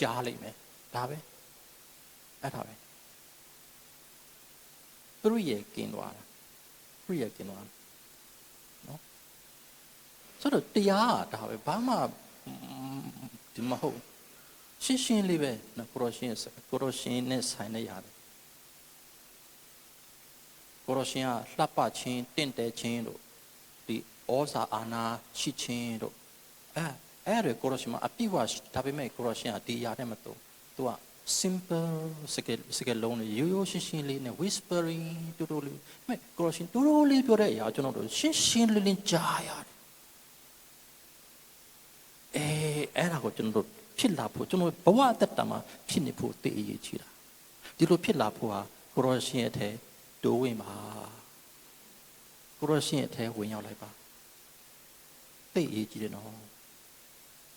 Speaker 1: ကြားလိမ့်မယ်ဒါပဲအဲ့ဒါပဲသူရဲ့กินသွားတာသူရဲ့กินသွားနော်ဆိုတော့တရားဒါပဲဘာမှဒီမဟုတ်ရှင်းရှင်းလေးပဲနော်ကိုရရှင်နဲ့ဆိုင်နေရတယ်ကိုရရှင်ကလှပခြင်းတင့်တယ်ခြင်းတို့ဒီဩဇာအာဏာရှိခြင်းတို့အဲ့ဒါကိုရရှင်မှာအပြည့်ဝဒါပေမဲ့ကိုရရှင်ကဒီရာနဲ့မတူသူက simple စကလုံးလေးရိုးရိုးရှင်းရှင်းလေးနဲ့ whispering တူတူလေးမဲ့ကိုရရှင်တူတူလေးပြောတဲ့အရာကျွန်တော်တို့ရှင်းရှင်းလေးလေးကြားရတယ်အဲ့ဒါကိုကျွန်တော်တို့ဖြစ်လာဖို့ကျွန်တော်ဘဝအသက်တာမှာဖြစ်နေဖို့သိအရေးကြီးတာဒီလိုဖြစ်လာဖို့ဟာကိုရရှင်ရဲ့အထက်တိုးဝင်ပါကိုရရှင်ရဲ့အထက်ဝင်ရောက်လိုက်ပါသိအရေးကြီးတယ်နော်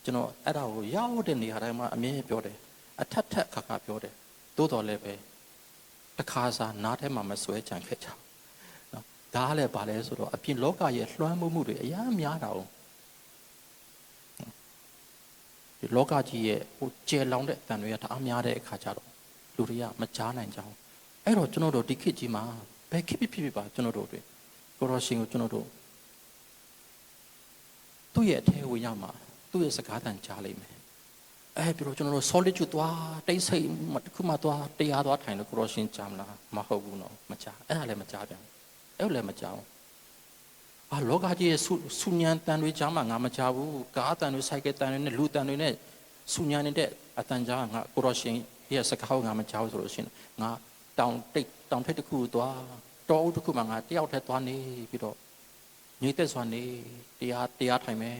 Speaker 1: ကျွန်တော်အဲ့ဒါကိုရောက်တဲ့နေရာတိုင်းမှာအမြဲပြောတယ်အထက်ထက်ခါခါပြောတယ်သို့တော်လည်းပဲတစ်ခါစားနားထဲမှာမဆွဲကြံခဲ့ကြနော်ဒါကလည်းဗာလဲဆိုတော့အပြင်လောကရဲ့လွှမ်းမိုးမှုတွေအများများတာအောင်ဒီလောကကြီးရဲ့ဟိုကျယ်လောင်တဲ့အတန်တွေကတအားများတဲ့အခါကျတော့လူတွေကမကြားနိုင်ကြအောင်အဲ့တော့ကျွန်တော်တို့ဒီခေတ်ကြီးမှာဘယ်ခေတ်ဖြစ်ပါကျွန်တော်တို့တွေကိုရောရှင်ကိုကျွန်တော်တို့သူ့ရဲ့အထဲဝင်ရမှာသူ့ရဲ့စကားတန်ကြားလိမ့်မယ်ပြီးတော့ကျွန်တော်တို့ solitude သွားတိတ်ဆိတ်တစ်ခုမှသွားတရားသွားထိုင်လို့ကိုရောရှင်ကြားမလားမဟုတ်ဘူးနော်မကြားအဲ့ဒါလည်းမကြားပြန်အဲ့လည်းမကြားဘူးလောကကြီးရဲ့ဆူညံတန်တွေကြားမှာငါမကြားဘူးကားတန်တွေစိုက်ကဲတန်တွေနဲ့လူတန်တွေနဲ့ဆူညံနေတဲ့အတန်ကြားငါကိုရောရှင်ရဲ့စကားကိုငါမကြားဘူးဆိုလို့ရှင်ငါတောင်ထိပ်တစ်ခုသွားတောအုပ်တစ်ခုမှာငါတယောက်တည်းသွားနေပြီးတော့ညီသက်စွာနေတရားထိုင်မယ်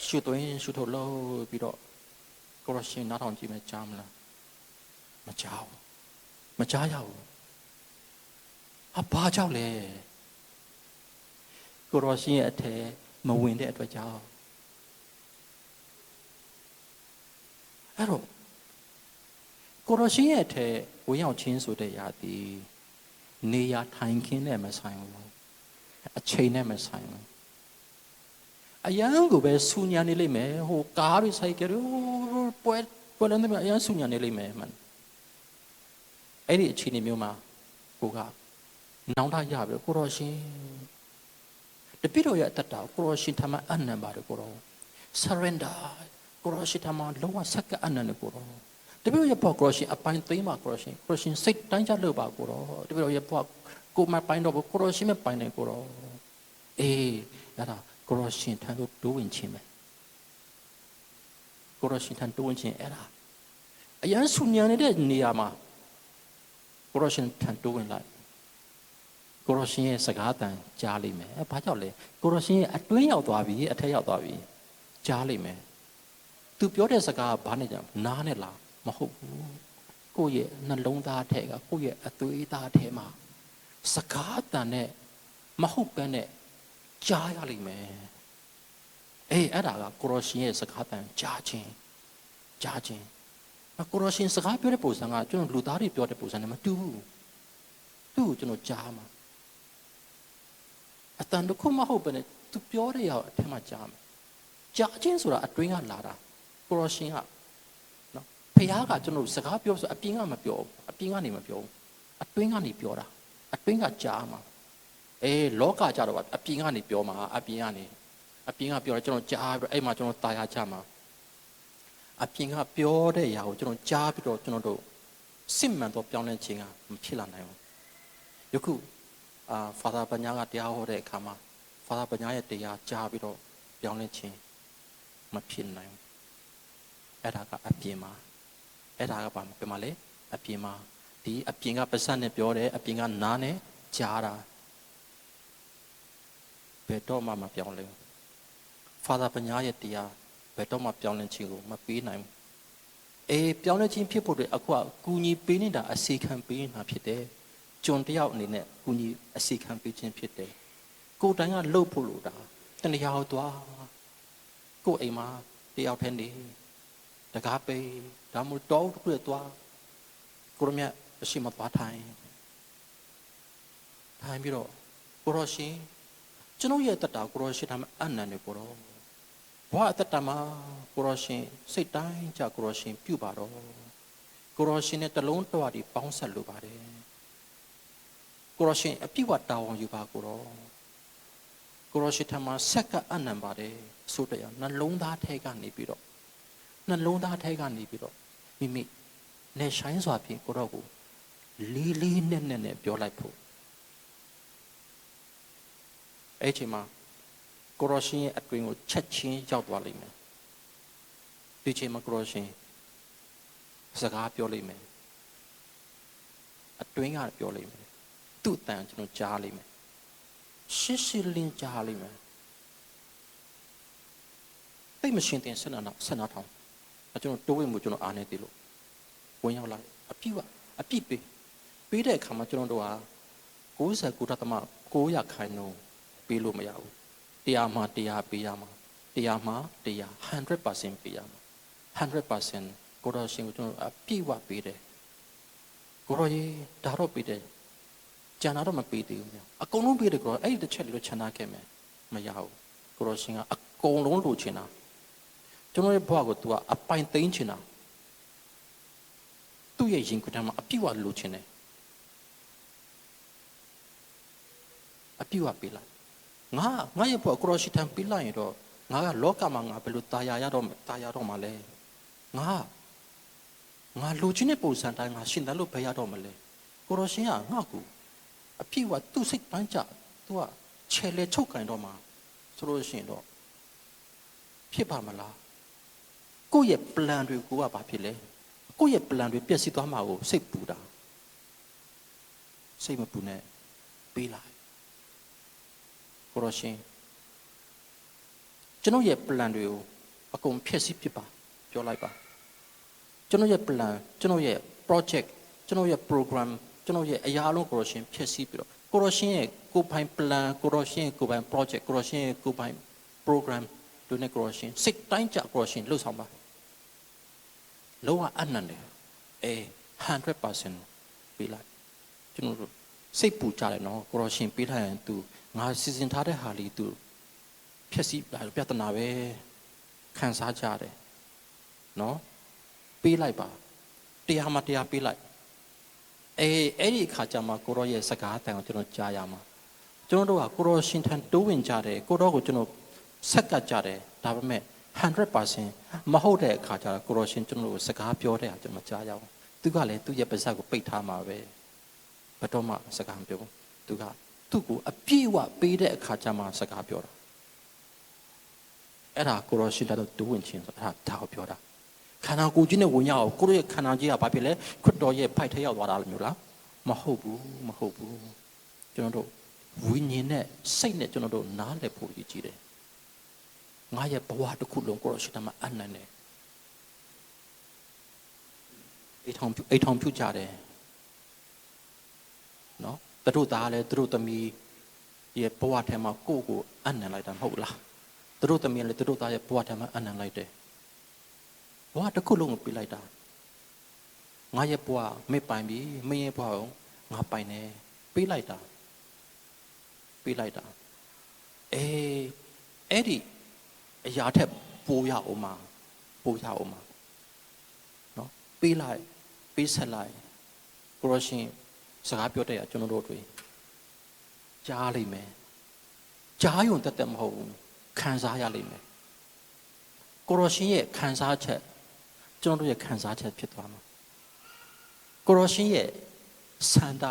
Speaker 1: ရှုသွင်းရှုထုတ်လို့ပြီးတော့ကိုရရှင်နားထောင်ကြည့်မယ်ကြားမလားမကြားဘူးမကြားရဘူးဘာကြောင့်လဲကိုရရှင်ရဲ့အထက်မဝင်တဲ့အတွက်ကြောင့်အဲ့တော့ကိုရရှင်ရဲ့အထက်ဝင်ရောက်ခြင်းဆိုတဲ့ရာသီနေရာထိုင်ခင်းနဲ့မဆိုင်ဘူးအချိန်နဲ့မဆိုင်ဘူးအရန်ကိုပဲဆူညံနေလိမ့်မယ်ဟိုကားတွေစိုက်ကတွေပွဲလမ်းတွေအရန်ဆူညံနေလိမ့်မယ်မှန်အဲ့ဒီအခြေအနေမျိုးမှာကိုကနောင်တရပြီကိုရောရှင်တပိတော့ရအတ္တကိုရောရှင်ထမအနံပါတယ်ကိုရော surrender ကိုရောရှင်ထမလုံးဝစက္ကအနံနဲ့ကိုရောတပိတော့ရပေါ့ကိုရောရှင်အပိုင်းသိမ်းပါကိုရောရှင်စိတ်တိုင်းကြလို့ပါကိုရောတပိတော့ရပေါ့ကိုမပိုင်းတော့ကိုရောရှင်မပိုင်းနေကိုရောအဲ့ဒါကိုရရှင်ထံတို့တိုးဝင်ခြင်းပဲကိုရရှင်ထံတိုးဝင်ခြင်းအဲ့ဒါအရန်ဆူညံနေတဲ့နေရာမှာကိုရရှင်ထံတိုးဝင်လိုက်ကိုရရှင်ရဲ့စကားတန်ကြားလိမ့်မယ်ဘာကြောင့်လဲကိုရရှင်ရဲ့အတွင်းရောက်သွားပြီအထက်ရောက်သွားပြီကြားလိမ့်မယ်သူပြောတဲ့စကားကဘာနဲ့ကြနားနဲ့လားမဟုတ်ဘူးကိုယ့်ရဲ့နှလုံးသားထဲကကိုယ့်ရဲ့အသွေးသားထဲမှာစကားတန်နဲ့မဟုတ်ဘဲနဲ့ကြားရလိမ့်မယ်အဲ့ဒါကကိုရရှင်ရဲ့စကားတန်ကြားခြင်းကိုရရှင်စကားပြောတဲ့ပုံစံကကျွန်တော်လူသားတွေပြောတဲ့ပုံစံနဲ့မတူဘူးသူ့ကိုကျွန်တော်ကြားမှာအတန်တစ်ခုမဟုတ်ဘဲနဲ့သူပြောတဲ့ရောက်အထက်မှာကြားမှာကြားခြင်းဆိုတာအတွင်းကလာတာကိုရရှင်ကနော်ဖခင်ကကျွန်တော်စကားပြောဆိုအပြင်ကမပြောဘူးအပြင်ကနေမပြောဘူးအတွင်းကနေပြောတာအတွင်းကကြားမှာလောကကြတော့အပြင်ကနေပြောမှာအပြင်ကပြောတယ်ကျွန်တော်ကြားပြီးတော့အဲ့မှာကျွန်တော်တာယာချမှာအပြင်ကပြောတဲ့ຢာကိုကျွန်တော်ကြားပြီးတော့ကျွန်တော်တို့စစ်မှန်တော့ပြောင်းလဲခြင်းကမဖြစ်လာနိုင်ဘူးယခုFather ပညာကတရားဟောတဲ့အခါမှာ ဖာသာပညာရဲ့တရားကြားပြီးတော့ပြောင်းလဲခြင်းမဖြစ်နိုင်ဘူးအဲ့ဒါကအပြင်မှာအဲ့ဒါကဘာပြောမှလဲအပြင်မှာဒီအပြင်ကပါစက်နဲ့ပြောတယ်အပြင်ကနားနဲ့ကြားတာဘယ်တော့မှမပြောင်းလဲဘူးဖာသာပညာရဲ့တရားဘယ်တော့မှပြောင်းလဲခြင်းကိုမပေးနိုင်ဘူးအေးပြောင်းလဲခြင်းဖြစ်ဖို့အတွက်အခုကကူညီပေးနေတာအစီခံပေးနေတာဖြစ်တယ်ကျွန်တယောက်အနေနဲ့ကူညီအစီခံပေးခြင်းဖြစ်တယ်ကိုယ်တိုင်ကလှုပ်ဖို့လို့တာတဏှာဟောသွားကိုယ်အိမ်မှာတယောက်တည်းနေတကားပေးဒါမှမဟုတ်တော့တွေ့သွားကိုရမြတ်အရှိမသွားထိုင်ပြီးတော့ကိုရရှင်ကျွန်ုပ်ရဲ့တတကိုရရှင်ဒါမှအနန္တနေကိုရောဘဝအတ္တမှာကိုရရှင်စိတ်တိုင်းကြကိုရရှင်ပြုပါတော့ကိုရရှင်နဲ့တလုံးတော်ဒီပေါင်းဆက်လိုပါတယ်ကိုရရှင်အပြည့်ဝတာဝန်ယူပါကိုရရှင်ထမဆက်ကအနန္တပါတယ်ဆိုတဲ့နှလုံးသားထဲကနေပြီးတော့နှလုံးသားထဲကနေပြီးတော့မိမိနဲ့ဆိုင်စွာဖြင့်ကိုရောကိုလေးလေးနက်နက်နဲ့ပြောလိုက်ဖို့အဲ့ချိန်မှာကိုရရှင်ရဲ့အတွင်ကိုချက်ချင်းရောက်သွားလိမ့်မယ်ဒီချိန်မှာကိုရရှင်စကားပြောလိမ့်မယ်အတွင်ကပြောလိမ့်မယ်သူ့အတန်ကျွန်တော်ကြားလိမ့်မယ်ရှင်းရှင်းလင်းကြားလိမ့်မယ်တိတ်မရှင်းတင်ဆက်နာထောင်ကျွန်တော်တိုးဝင်မှုကျွန်တော်အားနေသေးလို့ဝင်ရောက်လာအပြည့်ပေးတဲ့အခါမှာကျွန်တော်တို့ဟာ99.9%ခိုင်နှုန်းပေးလို့မရဘူးတရားမှာတရားပေးရမှာတရားမှာတရား 100% ပေးရမှာ 100% ကိုရောရှင်ကိုကျွန်တော်အပြည့်ဝပေးတယ်ကိုရောကြီးဒါတော့ပေးတယ်ကျန်တာတော့မပေးသေးဘူးများအကုန်လုံးပေးတယ်ကိုရောအဲ့ဒီတစ်ချက်လေးတော့ချန်ထားခဲ့မယ်မရဘူးကိုရောရှင်ကအကုန်လုံးလိုချင်တာကျွန်တော်ရဲ့ဘဝကို तू ကအပိုင်သိမ်းချင်တာသူ့ရဲ့ရင်ခွင်ထဲမှာအပြည့်ဝလိုချင်တယ်အပြည့်ဝပေးလိုက်ငါရဲ့ဘဝကိုရောရှိထံပေးလိုက်ရင်တော့ငါကလောကမှာငါဘယ်လိုတာယာရတော့မှာလဲငါလိုချင်တဲ့ပုံစံတိုင်းငါရှင်တယ်လို့ဘယ်ရတော့မလဲကိုရောရှင်ကငါ့ကိုအပြည့်ဝသူ့စိတ်ပန်းကြ तू ကခြေလေချုပ်ကန်တော့မှာဆိုလို့ရှိရင်တော့ဖြစ်ပါမလားကိုယ့်ရဲ့ plan တွေကိုကဘာဖြစ်လဲကိုယ့်ရဲ့ plan တွေပျက်စီးသွားမှာကိုစိတ်ပူတာစိတ်မပူနဲ့ပေးလိုက်ကိုရရှင်ကျွန်တော်ရဲ့ plan တွေကိုအကုန်ဖျက်ဆီးပစ်ပါပြောလိုက်ပါကျွန်တော်ရဲ့ plan ကျွန်တော်ရဲ့ project ကျွန်တော်ရဲ့ program ကျွန်တော်ရဲ့အရာလုံးကိုရရှင်ဖျက်ဆီးပြီးတော့ကိုရရှင်ရဲ့ကိုယ်ပိုင် plan ကိုရရှင်ရဲ့ကိုယ်ပိုင် project ကိုရရှင်ရဲ့ကိုယ်ပိုင် program တို့နဲ့ကိုရရှင်စိတ်တိုင်းကြကိုရရှင်လှုပ်ဆောင်ပါလုံးဝအနန္တ100% ပေးလိုက်ကျွန်တော်တို့စိတ်ပူကြတယ်နော်ကိုရရှင်ပေးထားရင်သူငါစီစဉ်ထားတဲ့ဟာလေးသူဖြည့်ဆည်းပြဿနာပဲခံစားကြတယ်နော်ပေးလိုက်ပါတရားမှတရားပေးလိုက်အဲ့ဒီအခါကျမှကိုရောရဲ့စကားအတန်ကိုကျွန်တော်ကြားရမှာကျွန်တော်တို့ကကိုရောရှင်ထံတိုးဝင်ကြတယ်ကိုရောကိုကျွန်တော်ဆက်ကပ်ကြတယ်ဒါပေမဲ့100% မဟုတ်တဲ့အခါကျတော့ကိုရောရှင်ကျွန်တော်တို့စကားပြောတဲ့အခါကျွန်တော်ကြားရအောင်သူကလည်းသူ့ရဲ့ပါးစပ်ကိုပိတ်ထားမှာပဲဘယ်တော့မှစကားမပြောဘူးသူကသူ့ကိုအပြည့်အဝပေးတဲ့အခါကျမှစကားပြောတာအဲ့ဒါကိုရောရှင်တော့ဒူးဝင်ချင်းဆိုတာဒါကိုပြောတာခန္ဓာကိုယ်ကြီးနဲ့ဝင်ရအောင်ကိုရောရဲ့ခန္ဓာကြီးကဘာဖြစ်လဲခရစ်တော်ရဲ့ဖိုက်ထဲရောက်သွားတာမျိုးလားမဟုတ်ဘူးကျွန်တော်တို့ဝိညာဉ်နဲ့စိတ်နဲ့ကျွန်တော်တို့နားလည်ဖို့ရည်ကြည်တယ်ငါရဲ့ဘဝတစ်ခုလုံးကိုရောရှင်တမအနန္တနဲ့အိတ်ထောင်ပြုကြတယ်နော်သူတို့သားလည်းသူတို့သမီးရဲ့ဘဝထဲမှာကိုယ့်ကိုအနန္တလိုက်တာမဟုတ်လားသူတို့သမီးလည်းသူတို့သားရဲ့ဘဝထဲမှာအနန္တလိုက်တယ်ဘဝတစ်ခုလုံးကိုပြလိုက်တာငါရဲ့ဘဝမေ့ပိုင်ပြီမင်းရဲ့ဘဝကိုငါပိုင်တယ်ပေးလိုက်တာအဲ့ဒီအရာထက်ပိုရအောင်မှာနော်ပေးလိုက်ပေးဆက်လိုက်ကိုရရှင်စကားပြောတဲ့ကျွန်တော်တို့တွေကြားလိမ့်မယ်ကြားရုံတက်မဟုတ်ဘူးခံစားရလိမ့်မယ်ကိုရရှင်ရဲ့ခံစားချက်ကျွန်တော်တို့ရဲ့ခံစားချက်ဖြစ်သွားမှာကိုရရှင်ရဲ့ဆန္ဒ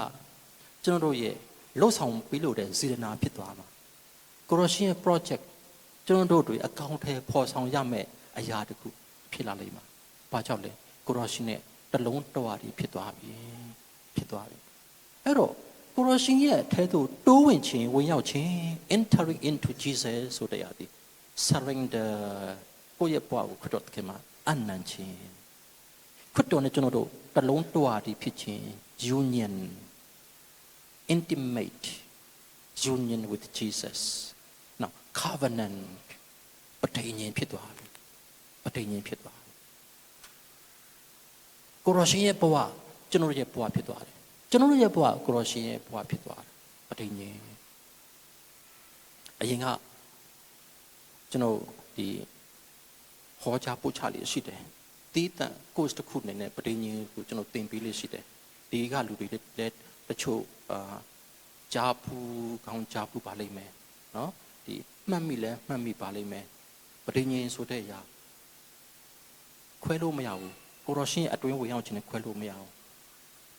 Speaker 1: ကျွန်တော်တို့ရဲ့လှုပ်ဆောင်ပြီးလို့တဲ့စေတနာဖြစ်သွားမှာကို ကိုရရှင်ရဲ့ project ကျွန်တော်တို့တွေအကောင့်ထဲပေါ်ဆောင်ရမယ်အရာတခုဖြစ်လာလိမ့်မယ်။ဘာကြောင့်လဲကိုရရှင်နဲ့တလုံးတဝါဒီဖြစ်သွားပြီဖြစ်သွားပြီ။အဲ့တော့ကိုရရှင်ရဲ့အထဲသို့တိုးဝင်ခြင်းဝင်ရောက်ခြင်း entering into Jesus ဆိုတဲ့ရာဒီ surrender ကိုယ့်ရဲ့ဘဝကိုခရစ်တော်ခင်မှာအနံ့ခြင်းခရစ်တော်နဲ့ကျွန်တော်တို့တလုံးတဝါဒီဖြစ်ခြင်း union intimate union with Jesus now covenant ပဋိညာဉ်ဖြစ်သွားပြီပဋိညာဉ်ဖြစ်သွားကိုရရှင်ရဲ့ဘဝကျွန်တော်ရဲ့ဘဝဖြစ်သွားတယ်ကျွန်တော်ရဲ့ဘဝကိုရရှင်ရဲ့ဘဝဖြစ်သွားတယ်ပဋိညာဉ်အရင်ကကျွန်တော်ဒီဟောကြားပို့ချလေးရှိတယ်တီးတန့် course တစ်ခုအနေနဲ့ပဋိညာဉ်ကိုကျွန်တော်သင်ပေးလေးရှိတယ်ဒီကလူတွေလည်းတချို့ဂျာပူခေါင်းဂျာပူပါလိမ့်မယ်နော်ဒီမှတ်မိလဲမှတ်မိပါလိမ့်မယ်ပဋိညာဉ်ဆိုတဲ့အရာခွဲလို့မရဘူးကိုရရှင်အတွင်းဝင်ရောက်ခြင်းနဲ့ခွဲလို့မရဘူး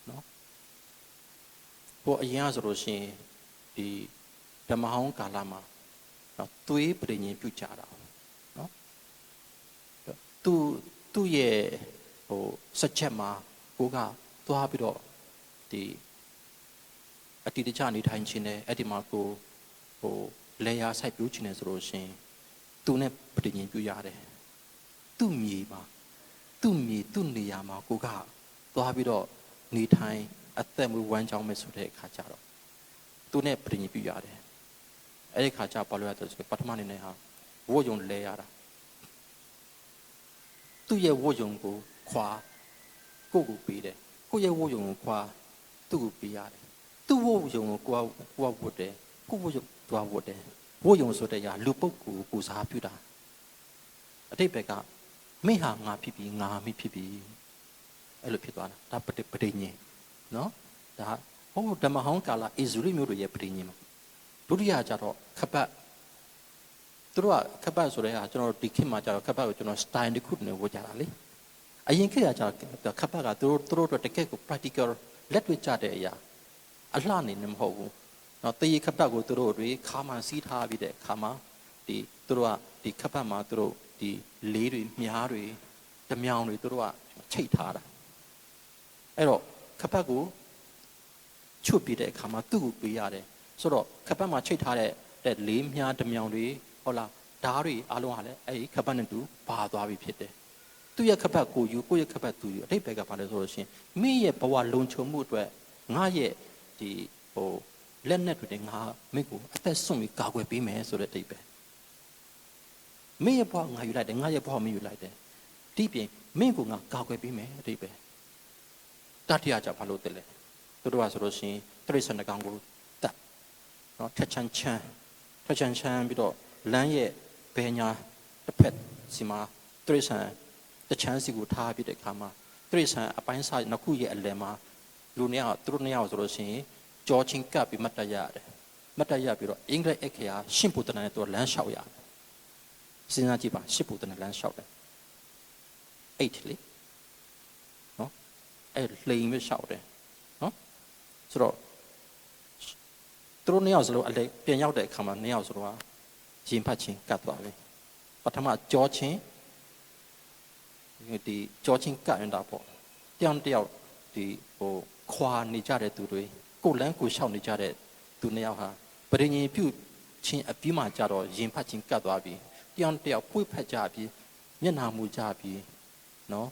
Speaker 1: နော်ဟိုအရင်ကဆိုလို့ရှိရင်ဒီဓမ္မဟောင်းကာလမှာနော်သွေးပဋိညာဉ်ပြုကြတာနော်သူ့ရဲ့ဟိုစက်ချက်မှာကိုကသွားပြီးတော့ဒီအတိတ်ကြနေထိုင်ခြင်းနဲ့အဲ့ဒီမှာကိုဟိုလေယာစိုက်ပြူးခြင်းနဲ့ဆိုလို့ရှိရင်သူနဲ့ပဋိညာဉ်ပြုရတယ်သူ့မြေမှာသူ့မြေသူ့နေရာမှာကိုကသွားပြီးတော့နေထိုင်အသက်မွေးဝမ်းကြောင်းမဲ့ဆိုတဲ့အခါကျတော့သူနဲ့ပဋိညာဉ်ပြုရတယ်အဲ့ဒီခါကျဘာလို့ရလဲဆိုတော့ပထမအနေနဲ့ဟာဝို့ယုံလဲရတာသူ့ရဲ့ဝို့ယုံကိုခွာကိုပေးတယ်ကိုရဲ့ဝို့ယုံကိုခွာသူ့ကိုပေးရတယ်သူ့ဝို့ယုံကိုကိုဝတ်တယ်ကိုဝို့ယုံသွားဝတ်တယ်ဝို့ယုံဆိုတဲ့ຢာလူပုတ်ကိုစားပြတာအတိတ်ဘက်ကမင်းဟာငါဖြစ်ပြီးငါမိဖြစ်ပြီးအဲ့လိုဖြစ်သွားတာဒါပဋိညာဉ်နော်ဒါဟိုဓမ္မဟောင်းကာလဣဇရိမျိုးတွေရဲ့ပဋိညာဉ်မှာဒုတိယကျတော့ခပတ်သူတို့ကခပတ်ဆိုတဲ့ဟာကျွန်တော်ဒီခေတ်မှာကျတော့ခပတ်ကိုကျွန်တော် style တစ်ခုနဲ့ဝတ်ကြတာလေအရင်ခေတ်ကကျတော့ခပတ်ကသူတို့တကယ့်ကို practical လက်တွေ့ကြတဲ့အရာအလှနေနေမဟုတ်ဘူးနော်တရေခပတ်ကိုသူတို့တွေခါမှစီးထားပြီးတဲ့ခါမှဒီသူတို့ကဒီခပတ်မှာသူတို့ဒီလေးတွေမြားတွေဓမြောင်တွေသူတို့ကချိတ်ထားတာအဲ့တော့ခပတ်ကိုချွတ်ပြီးတဲ့အခါမှာသူ့ကိုပေးရတယ်ဆိုတော့ခပတ်မှာချိတ်ထားတဲ့လေးမြားဓမြောင်တွေဟုတ်လားဓားတွေအားလုံးဟာလည်းအဲ့ဒီခပတ်နဲ့တူပါသွားပြီဖြစ်တယ်သူ့ရဲ့ခပတ်ကိုယူကိုယ့်ရဲ့ခပတ်သူယူအတိတ်ဘက်ကဘာလဲဆိုလို့ရှိရင်မိရဲ့ဘဝလုံခြုံမှုအတွက်ငါရဲ့ဒီဟိုလက်နဲ့တွေငါမိကိုအသက်ဆုံးပြီးကာကွယ်ပေးမယ်ဆိုတဲ့အတိတ်ပဲမိရဲ့ဘဝငါယူလိုက်တယ်ငါရဲ့ဘဝမယူလိုက်တယ်ဒီပြင်မိကိုငါကာကွယ်ပေးမယ်အတိတ်ပဲတတိယကြဘာလို့တလဲသူတို့ကဆိုလို့ရှိရင်တရိษံတကောင်ကိုတတ်နော်ထက်ချမ်းချမ်းပြီးတော့လမ်းရဲ့ဘယ်ညာတစ်ဖက်စီမှာတရိษံတချမ်းစီကိုထားပြီးတဲ့အခါမှာတရိษံအပိုင်းစားနှစ်ခုရဲ့အလယ်မှာလူနှစ်ယောက်သူတို့နှစ်ယောက်ဆိုလို့ရှိရင်ကြောချင်းကပ်ပြီးမတ်တရရတယ်မတ်တရပြီးတော့အင်္ဂလိပ်အခရာရှင်းပူတနာနဲ့သူလမ်းလျှောက်ရတယ်စဉ်းစားကြည့်ပါရှင်းပူတနာလမ်းလျှောက်တယ်8လေနော်အဲ့လိန်ပြီးလျှောက်တယ်နော်ဆိုတော့သူတို့နှစ်ယောက်စလုံးအလေပြန်ရောက်တဲ့အခါမှာနှစ်ယောက်စလုံးကရင်ဖတ်ချင်းကတ်သွားပြီပထမကြောချင်းဒီကြောချင်းကတ်ရတာပေါ့တယောက်ဒီဟိုခွာနေကြတဲ့သူတွေကိုလန်းကိုရှောက်နေကြတဲ့သူနှစ်ယောက်ဟာပဋိညာဉ်ပြုချင်းအပြီးမှကြတော့ရင်ဖတ်ချင်းကတ်သွားပြီတယောက်ပွေ့ဖက်ကြပြီးမျက်နှာမူကြပြီးနော်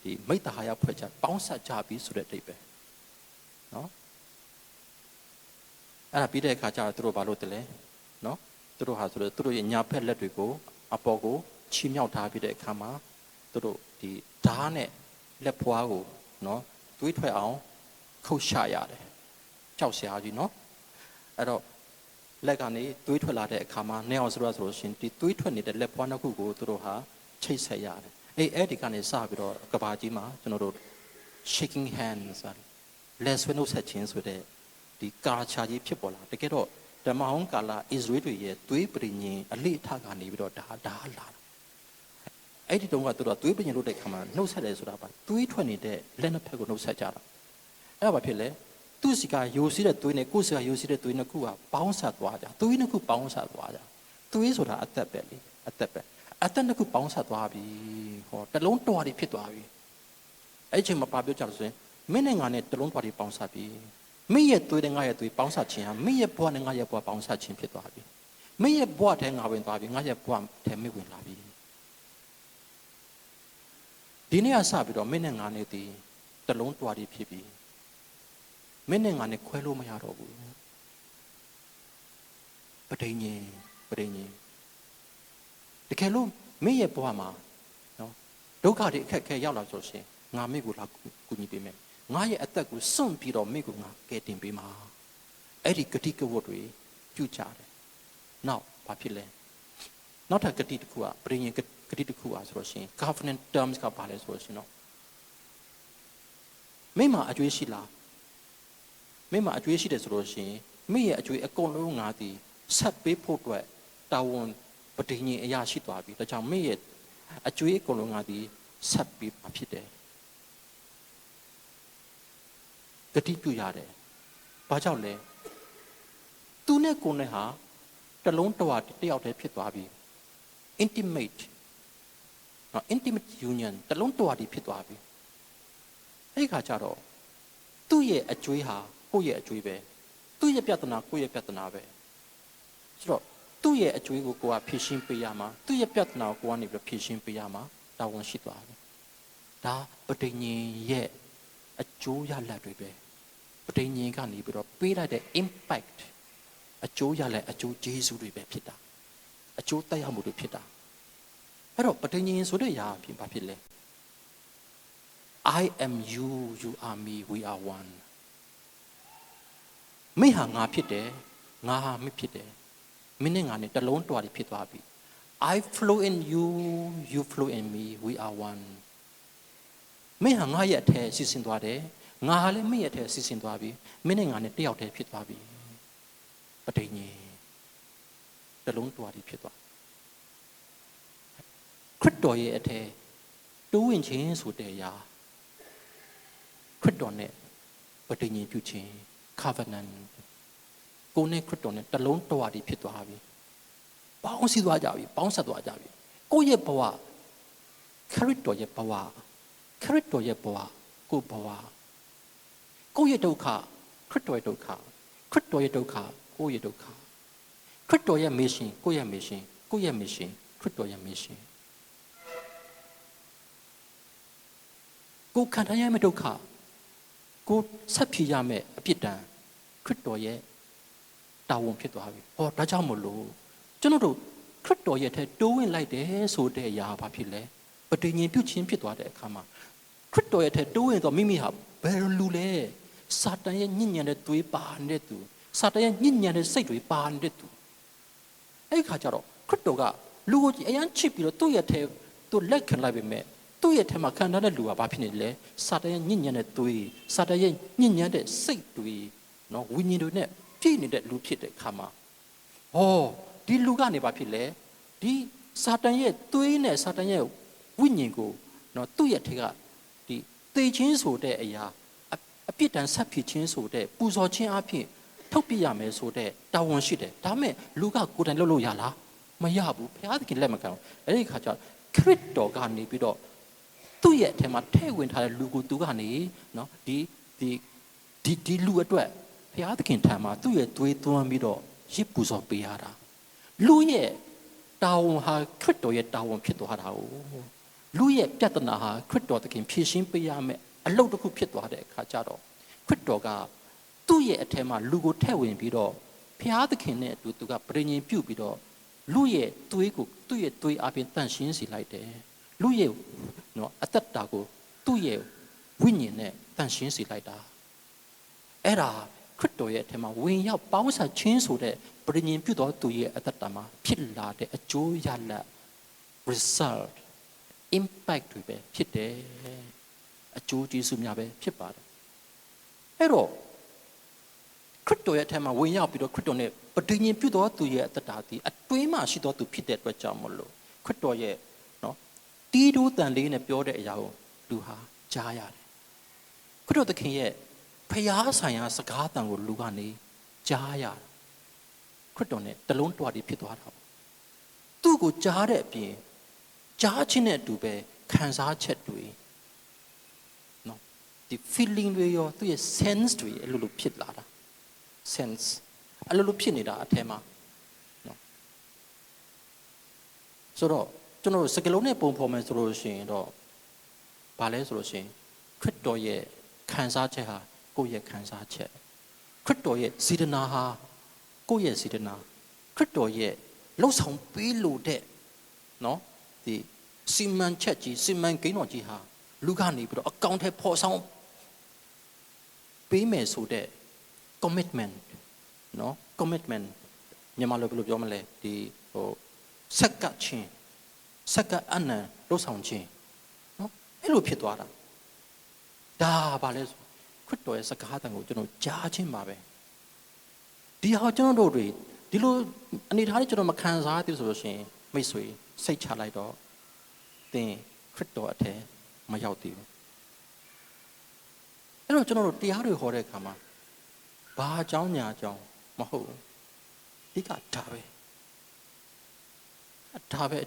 Speaker 1: ဒီမိတ္တဟာယဖွဲ့ကြပေါင်းဆက်ကြပြီးဆိုတဲ့အတိတ်ပဲနော်အဲ့ဒါပြီးတဲ့အခါကျတော့သူတို့ဘာလို့တလဲနော်သူတို့ဟာဆိုတော့သူတို့ရဲ့ညာဖက်လက်တွေကိုအပေါ်ကိုချီမြောက်ထားပြီးတဲ့အခါမှာသူတို့ဒီဓာတ်နဲ့လက်ဖွားကိုနော်တွေးထွက်အောင်ခုတ်ရှာရတယ်ကြောက်စရာကြီးနော်အဲ့တော့လက်ကနေတွေးထွက်လာတဲ့အခါမှာနေအောင်ဆိုလို့ရှိရင်ဒီတွေးထွက်နေတဲ့လက်ဖွားနှစ်ခုကိုသူတို့ဟာချိတ်ဆက်ရတယ်အဲ့ဒီကနေစပြီးတော့ကဘာကြီးမှာကျွန်တော်တို့ shaking hands ဆိုတာလက်ဆွဲနှုတ်ဆက်ခြင်းဆိုတဲ့ဒီကာချာကြီးဖြစ်ပေါ်လာတကယ်တော့ဓမ္မဟောင်းကာလဣဇရေလတွေရဲ့သွေးပရိညင်အလေးအထကနေပြီးတော့ဒါလာအဲ့ဒီတုန်းကသူတို့သွေးပရိညင်လို့တဲ့ခါမှာနှုတ်ဆက်တယ်ဆိုတာပါသွေးထွက်နေတဲ့လက်နှစ်ဖက်ကိုနှုတ်ဆက်ကြတာအဲ့ဒါဘာဖြစ်လဲ သူ့စီကယိုစီးတဲ့သွေးနဲ့ကိုယ်စီကယိုစီးတဲ့သွေးနှစ်ခုကပေါင်းဆက်သွားကြသွေးနှစ်ခုပေါင်းဆက်သွားကြသွေးဆိုတာအသက်ပဲလေအသက်နှစ်ခုပေါင်းဆက်သွားပြီဟောတလုံးတော်တွေဖြစ်သွားပြီအဲ့ဒီချိန်မှာပါပြောကြလို့ဆိုရင်မင်းနဲ့ငါနဲ့တလုံးတော်တွေပေါင်းဆက်ပြီမင်းရဲ့သွေးနဲ့ငါရဲ့သွေးပေါင်းဆက်ခြင်းဟာမင်းရဲ့ဘဝနဲ့ငါရဲ့ဘဝပေါင်းဆက်ခြင်းဖြစ်သွားပြီမင်းရဲ့ဘဝထဲငါဝင်သွားပြီငါရဲ့ဘဝထဲမင်းဝင်လာပြီဒီနေ့အစပြီးတော့မင်းနဲ့ငါနဲ့ဒီတလုံးတော်တွေဖြစ်ပြီမင်းနဲ့ငါနဲ့ခွဲလို့မရတော့ဘူးပဋိညာဉ်တကယ်လို့မင်းရဲ့ဘဝမှာနော်ဒုက္ခတွေအခက်အခဲရောက်လာဆိုရှင်ငါမင်းကိုလာကူညီပေးမယ်ငါရဲ့အသက်ကိုစွန့်ပြီးတော့မင်းကိုငါကယ်တင်ပေးမှာအဲ့ဒီဂတိကဝတ်တွေပြုကြတယ်နောက်ဘာဖြစ်လဲနောက်ထပ်ဂတိတစ်ခုကပဋိညာဉ်ဂတိတစ်ခုอ่ะဆိုလို့ရှင် covenant terms ကဘာလဲဆိုလို့ရှင်နော်မင်းမှာအကျွေးရှိလားမင်းမှာအကျွေးရှိတယ်ဆိုလို့ရှင်မင်းရဲ့အကျွေးအကုန်လုံးငါသည်ဆက်ပေးဖို့အတွက်တာဝန်ပဋိညာဉ်အရာရှိသွားပြီဒါကြောင့်မင်းရဲ့အကျွေးအကုန်လုံးငါသည်ဆက်ပေးမှာဖြစ်တယ်ဂတိပြုရတယ်ဘာကြောင့်လဲသူနဲ့ကိုယ်နဲ့ဟာတလုံးတဝတယောက်တည်းဖြစ်သွားပြီ intimate union တလုံးတဝတည်းဖြစ်သွားပြီအဲ့ဒီခါကျတော့သူ့ရဲ့အကျွေးဟာကိုယ့်ရဲ့အကျွေးပဲသူ့ရဲ့ပြဿနာကိုယ့်ရဲ့ပြဿနာပဲဆိုတော့သူ့ရဲ့အကျွေးကိုကိုယ်ကဖြေရှင်းပေးရမှာသူ့ရဲ့ပြဿနာကိုကိုယ်ကနေပြီးဖြေရှင်းပေးရမှာတာဝန်ရှိသွားတယ်ဒါပဋိညာဉ်ရဲ့အကျိုးရလဒ်တွေပဲပဋိညာဉ်ကနေပြီးတော့ပေးလိုက်တဲ့ impact အကျိုးရလဒ်အကျိုးကျေးဇူးတွေပဲဖြစ်တာအကျိုးသက်ရောက်မှုတွေဖြစ်တာအဲ့တော့ပဋိညာဉ်ဆိုတဲ့အရာအဖြစ်ဘာဖြစ်လဲ I am you you are me we are one မင်းဟာငါဖြစ်တယ်ငါဟာမင်းဖြစ်တယ်မင်းနဲ့ငါနဲ့တလုံးတွားပြီးဖြစ်သွားပြီ I flow in you you flow in me we are one မင်းဟာငါရဲ့အထက်စီစဉ်သွားတယ်ငါဟာလည်းမင်းရဲ့အထက်စီစဉ်သွားပြီမင်းနဲ့ငါနဲ့တယောက်တည်းဖြစ်သွားပြီပဋိညာဉ်တလုံးတွားပြီးဖြစ်သွားခရစ်တော်ရဲ့အထက်တိုးဝင်ခြင်းဆိုတဲ့အရာခရစ်တော်နဲ့ပဋိညာဉ်ပြုခြင်း covenant ကိုယ်နဲ့ခရစ်တော်နဲ့တလုံးတွားပြီးဖြစ်သွားပြီပေါင်းစည်းသွားကြပြီပေါင်းဆက်သွားကြပြီကိုယ့်ရဲ့ဘဝခရစ်တော်ရဲ့ဘဝခရစ်တော်ရဲ့ဘဝကိုယ့်ဘဝကိုယ့်ရဲ့ဒုက္ခခရစ်တော်ရဲ့ဒုက္ခခရစ်တော်ရဲ့ဒုက္ခကိုယ့်ရဲ့ဒုက္ခခရစ်တော်ရဲ့ mission ကိုယ့်ရဲ့ mission ကိုယ့်ရဲ့ mission ခရစ်တော်ရဲ့ mission ကိုယ်ခံရမယ့်ဒုက္ခကိုဆက်ဖြေရမယ့်အပြစ်ဒဏ်ခရစ်တော်ရဲ့တာဝန်ဖြစ်သွားပြီဟောဒါကြောင့်မလို့ကျွန်တော်တို့ခရစ်တော်ရဲ့ထဲတိုးဝင်လိုက်တယ်ဆိုတဲ့အရာဘာဖြစ်လဲပဋိညာဉ်ပြုခြင်းဖြစ်သွားတဲ့အခါမှာခရစ်တော်ရဲ့ထဲတိုးဝင်တော့မိမိဟာဘယ်လူလဲစာတန်ရဲ့ညဉ့်ညံတဲ့သွေးပါနေတဲ့သူစာတန်ရဲ့ညဉ့်ညံတဲ့စိတ်တွေပါနေတဲ့သူအဲ့ဒီခါကျတော့ခရစ်တော်ကလူကိုအရန်ချစ်ပြီးတော့သူ့ရဲ့ထဲသူလက်ခံလိုက်ပေမဲ့သူ့ရဲ့ထဲမှာခံထားတဲ့လူကဘာဖြစ်နေလဲစာတန်ရဲ့ညဉ့်ညံတဲ့သွေးစာတန်ရဲ့ညဉ့်ညံတဲ့စိတ်တွေနော်ဝိညာဉ်တွေနဲ့ပြည့်နေတဲ့လူဖြစ်တဲ့အခါမှာဟောဒီလူကနေဘာဖြစ်လဲဒီစာတန်ရဲ့သွေးနဲ့စာတန်ရဲ့ဝိညာဉ်ကိုနော်သူ့ရဲ့ထဲကဒီသေခြင်းဆိုတဲ့အရာအပြစ်ဒဏ်ဆက်ဖြစ်ခြင်းဆိုတဲ့ပူဇော်ခြင်းအဖြစ်ထုတ်ပြရမယ်ဆိုတဲ့တာဝန်ရှိတယ်ဒါမဲ့လူကကိုယ်တိုင်လုပ်လို့ရလားမရဘူးဘုရားသခင်လက်မခံဘူးအဲ့ဒီခါကျခရစ်တော်ကနေပြီးတော့သူ့ရဲ့အထက်မှာထည့်ဝင်ထားတဲ့လူကိုသူကနေနော်ဒီလူအတွက်ဘုရားသခင်ထံမှာသူ့ရဲ့သွေးသွန်းပြီးတော့ရစ်ပူဇော်ပေးရတာလူရဲ့တာဝန်ဟာခရစ်တော်ရဲ့တာဝန်ဖြစ်သွားတာ哦လူရဲ့ပြဿနာဟာခရစ်တော်သခင်ဖြေရှင်းပေးရမယ်အလုပ်တစ်ခုဖြစ်သွားတဲ့အခါကျတော့ခရစ်တော်ကသူ့ရဲ့အထက်မှာလူကိုထည့်ဝင်ပြီးတော့ဘုရားသခင်နဲ့အတူသူကပဋိညာဉ်ပြုပြီးတော့လူရဲ့သွေးကိုသူ့ရဲ့သွေးအပြင်တန့်ရှင်းစေလိုက်တယ်လူရဲ့နော်အသက်တာကိုသူ့ရဲ့ဝိညာဉ်နဲ့တန့်ရှင်းစေလိုက်တာအဲ့ဒါခရစ်တော်ရဲ့အထက်မှာဝင်ရောက်ပေါင်းဆက်ခြင်းဆိုတဲ့ပဋိညာဉ်ပြုတော်သူရဲ့အသက်တာမှာဖြစ်လာတဲ့အကျိုးရလဒ် result impact တွေပဲဖြစ်တယ်အကျိုးကျေးဇူးများပဲဖြစ်ပါတယ်အဲ့တော့ခရစ်တော်ရဲ့အထက်မှာဝင်ရောက်ပြီးတော့ခရစ်တော်နဲ့ပဋိညာဉ်ပြုတော်သူရဲ့အသက်တာဒီအတွင်းမှာရှိတော်သူဖြစ်တဲ့အတွက်ကြောင့်မလို့ခရစ်တော်ရဲ့နော်တီးတိုးတန်လေးနဲ့ပြောတဲ့အရာကိုလူဟာကြားရတယ်ခရစ်တော်သခင်ရဲ့ ဖျားဆိုင်ရာစကားတန်ကိုလူကနေကြားရခရစ်တော်နဲ့တလုံးတွားပြီးဖြစ်သွားတာသူ့ကိုကြားတဲ့အပြင်ကြားခြင်းနဲ့အတူပဲခံစားချက်တွေနော်ဒီ feeling တွေရောသူ့ရဲ့ sense တွေအဲ့လိုဖြစ်လာတာ sense အဲ့လိုဖြစ်နေတာအထဲမှာနော်ဆိုတော့ကျွန်တော်စကလုံးနဲ့ပုံဖော်မယ်ဆိုလို့ရှိရင်တော့ဘာလဲဆိုလို့ရှိရင်ခရစ်တော်ရဲ့ခံစားချက်ဟာကိုယ့်ရဲ့ခံစားချက်ခရစ်တော်ရဲ့စေတနာဟာကိုယ့်ရဲ့စေတနာခရစ်တော်ရဲ့လှုပ်ဆောင်ပေးလို့တဲ့နော်ဒီစီမံချက်ကြီးစီမံကိန်းတော်ကြီးဟာလူကနေပြီးတော့အကောင့်ထဲပေါ်ဆောင်ပေးမယ်ဆိုတဲ့ commitment နော် commitment မြန်မာလိုဘယ်လိုပြောမလဲဒီဟိုစက္ကချင်းစက္ကအနံလှုပ်ဆောင်ခြင်းနော်အဲ့လိုဖြစ်သွားတာဒါပါလဲဆိုခရစ်တော်ရဲ့စကားတန်ကိုကျွန်တော်ကြားခြင်းပါပဲဒီဟာကျွန်တော်တို့တွေဒီလိုအနေထားလေးကျွန်တော်မခံစားသေးဆိုလို့ရှိရင်မိတ်ဆွေစိတ်ချလိုက်တော့သင်ခရစ်တော်အထက်မရောက်သေးဘူးအဲ့တော့ကျွန်တော်တို့တရားတွေဟောတဲ့အခါမှာဘာအကြောင်းညာအကြောင်းမဟုတ်ဘူးအဓိကဒါပဲအ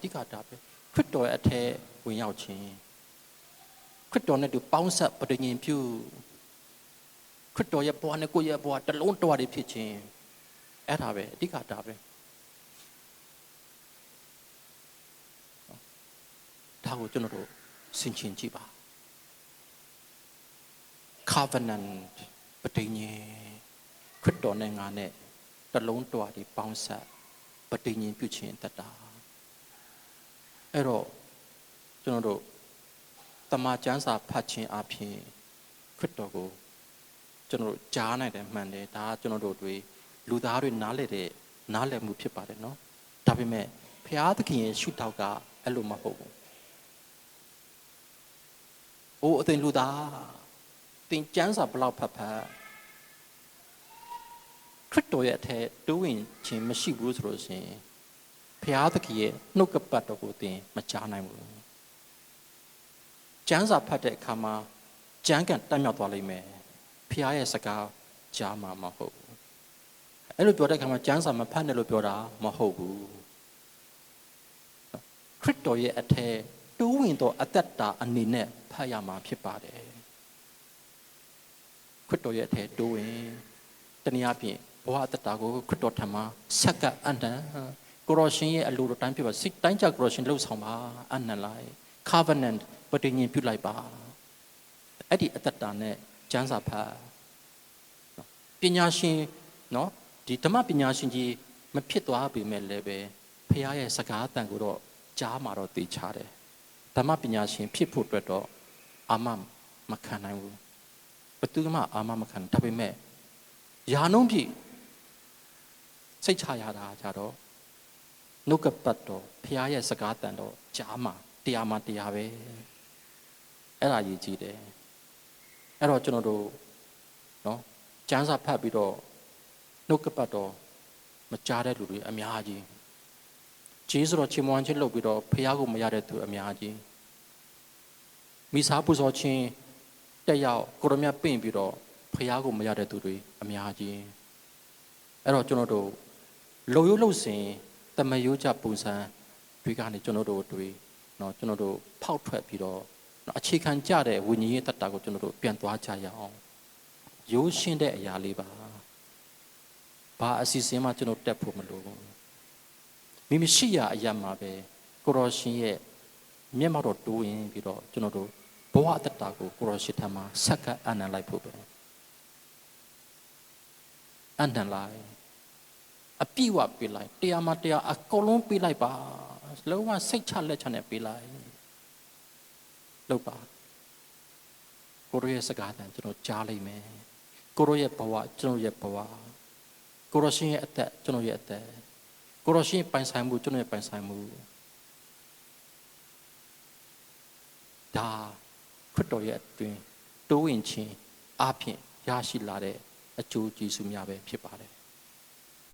Speaker 1: ဓိကဒါပဲခရစ်တော်ရဲ့အထက်ဝင်ရောက်ခြင်းခရစ်တော်နဲ့တူပေါင်းဆက်ပဋိညာဉ်ပြုခရစ်တော်ရဲ့ဘဝနဲ့ကိုယ့်ရဲ့ဘဝတလုံးတွားတွေဖြစ်ခြင်းအဲ့ဒါပဲအဓိကဒါပဲဒါကိုကျွန်တော်တို့ဆင်ခြင်ကြည့်ပါ covenant ပဋိညာဉ်ခရစ်တော်နဲ့ငါနဲ့တလုံးတွားတွေပေါင်းဆက်ပဋိညာဉ်ပြုခြင်းတတ်တာအဲ့တော့ကျွန်တော်တို့တမန်ကျမ်းစာဖတ်ခြင်းအပြင်ခရစ်တော်ကိုကျွန်တော်တို့ကြားနိုင်တယ်မှန်တယ်ဒါကကျွန်တော်တို့တွေလူသားတွေနားလည်မှုဖြစ်ပါတယ်နော်ဒါပေမဲ့ဘုရားသခင်ရဲ့ရှုထောက်ကအဲ့လိုမဟုတ်ဘူးအိုးအသင်လူသားသင်ကျမ်းစာဘလောက်ဖတ်ခရစ်တော်ရဲ့အထက်တိုးဝင်ခြင်းမရှိဘူးဆိုလို့ရှိရင်ဘုရားသခင်ရဲ့နှုတ်ကပတ်တော်ကိုသင်မကြားနိုင်ဘူးကျမ်းစာဖတ်တဲ့အခါမှာကျမ်းကန်တက်မြောက်သွားလိမ့်မယ်ဖခင်ရဲ့စကားကြားမှာမဟုတ်ဘူးအဲ့လိုပြောတဲ့အခါမှာကျမ်းစာမဖတ်နဲ့လို့ပြောတာမဟုတ်ဘူးခရစ်တော်ရဲ့အထက်တိုးဝင်သောအသက်တာအနေနဲ့ဖတ်ရမှာဖြစ်ပါတယ်ခရစ်တော်ရဲ့အထက်တိုးဝင်တနည်းအားဖြင့်ဘဝအသက်တာကိုခရစ်တော်ထံမှာဆက်ကပ်အနံကိုရရှင်ရဲ့အလိုတော်တိုင်းဖြစ်ပါစိတ်တိုင်းကြကိုရရှင်လှုပ်ဆောင်ပါအနံလိုက် covenant ပဋိညာဉ်ပြုလိုက်ပါအဲ့ဒီအသက်တာနဲ့ကျမ်းစာဖတ်ပညာရှင်နော်ဒီဓမ္မပညာရှင်ကြီးမဖြစ်သွားပေမဲ့လည်းပဲဖခင်ရဲ့စကားအတန်ကိုတော့ကြားမှာတော့သိချတယ်ဓမ္မပညာရှင်ဖြစ်ဖို့အတွက်တော့အာမမခံနိုင်ဘူးဘယ်သူမှအာမမခံဒါပေမဲ့ယာနှုံးပြည့်စိတ်ချရတာကြတော့နှုတ်ကပတ်တော်ဖခင်ရဲ့စကားအတန်တော့ကြားမှာတရားမှာတရားပဲအဲ့ဒါရည်ကြီးတယ်အဲ့တော့ကျွန်တော်တို့နော်ကျမ်းစာဖတ်ပြီးတော့နှုတ်ကပတ်တော်မကြားတဲ့လူတွေအများကြီးဂျေဇုတော်ချီးမွမ်းခြင်းလုပ်ပြီးတော့ဖခင်ကိုမရတဲ့သူအများကြီးမိစားပူဇော်ခြင်းတက်ရောက်ကိုရမြတ်ပင့်ပြီးတော့ဖခင်ကိုမရတဲ့သူတွေအများကြီးအဲ့တော့ကျွန်တော်တို့လုံရုပ်လှုပ်စဉ်တမယိုးကြပုံစံတွေကနေကျွန်တော်တို့တွေနော်ကျွန်တော်တို့ဖောက်ထွက်ပြီးတော့အခြေခံကြတဲ့ဝိညာဉ်ရေးတတ်တာကိုကျွန်တော်တို့ပြန်သွားကြရအောင်ရိုးရှင်းတဲ့အရာလေးပါဘာအစီအစဉ်မှကျွန်တော်တက်ဖို့မလိုဘူးမိမရှိရအရာမှာပဲကိုရောရှင်ရဲ့မျက်မှောက်တော်တိုးရင်ပြီးတော့ကျွန်တော်တို့ဘဝတတ်တာကိုကိုရောရှင်ထံမှာဆက်ကပ်အနံလိုက်ဖို့ပဲအနံလိုက်အပြည့်ဝပေးလိုက်တရားမှတရားအကုန်လုံးပေးလိုက်ပါလုံးဝစိတ်ချလက်ချနဲ့ပေးလိုက်လုပ်ပါကိုရောရဲ့စကားတန်ကျွန်တော်ကြားလိုက်မယ်ကိုရောရဲ့ဘဝကျွန်တော်ရဲ့ဘဝကိုရောရှင်ရဲ့အသက်ကျွန်တော်ရဲ့အသက်ကိုရောရှင်ပိုင်ဆိုင်မှုကျွန်တော်ရဲ့ပိုင်ဆိုင်မှုဒါခရစ်တော်ရဲ့အတွင်တိုးဝင်ခြင်းအပြင်ရရှိလာတဲ့အကျိုးကျေးဇူးများပဲဖြစ်ပါတယ်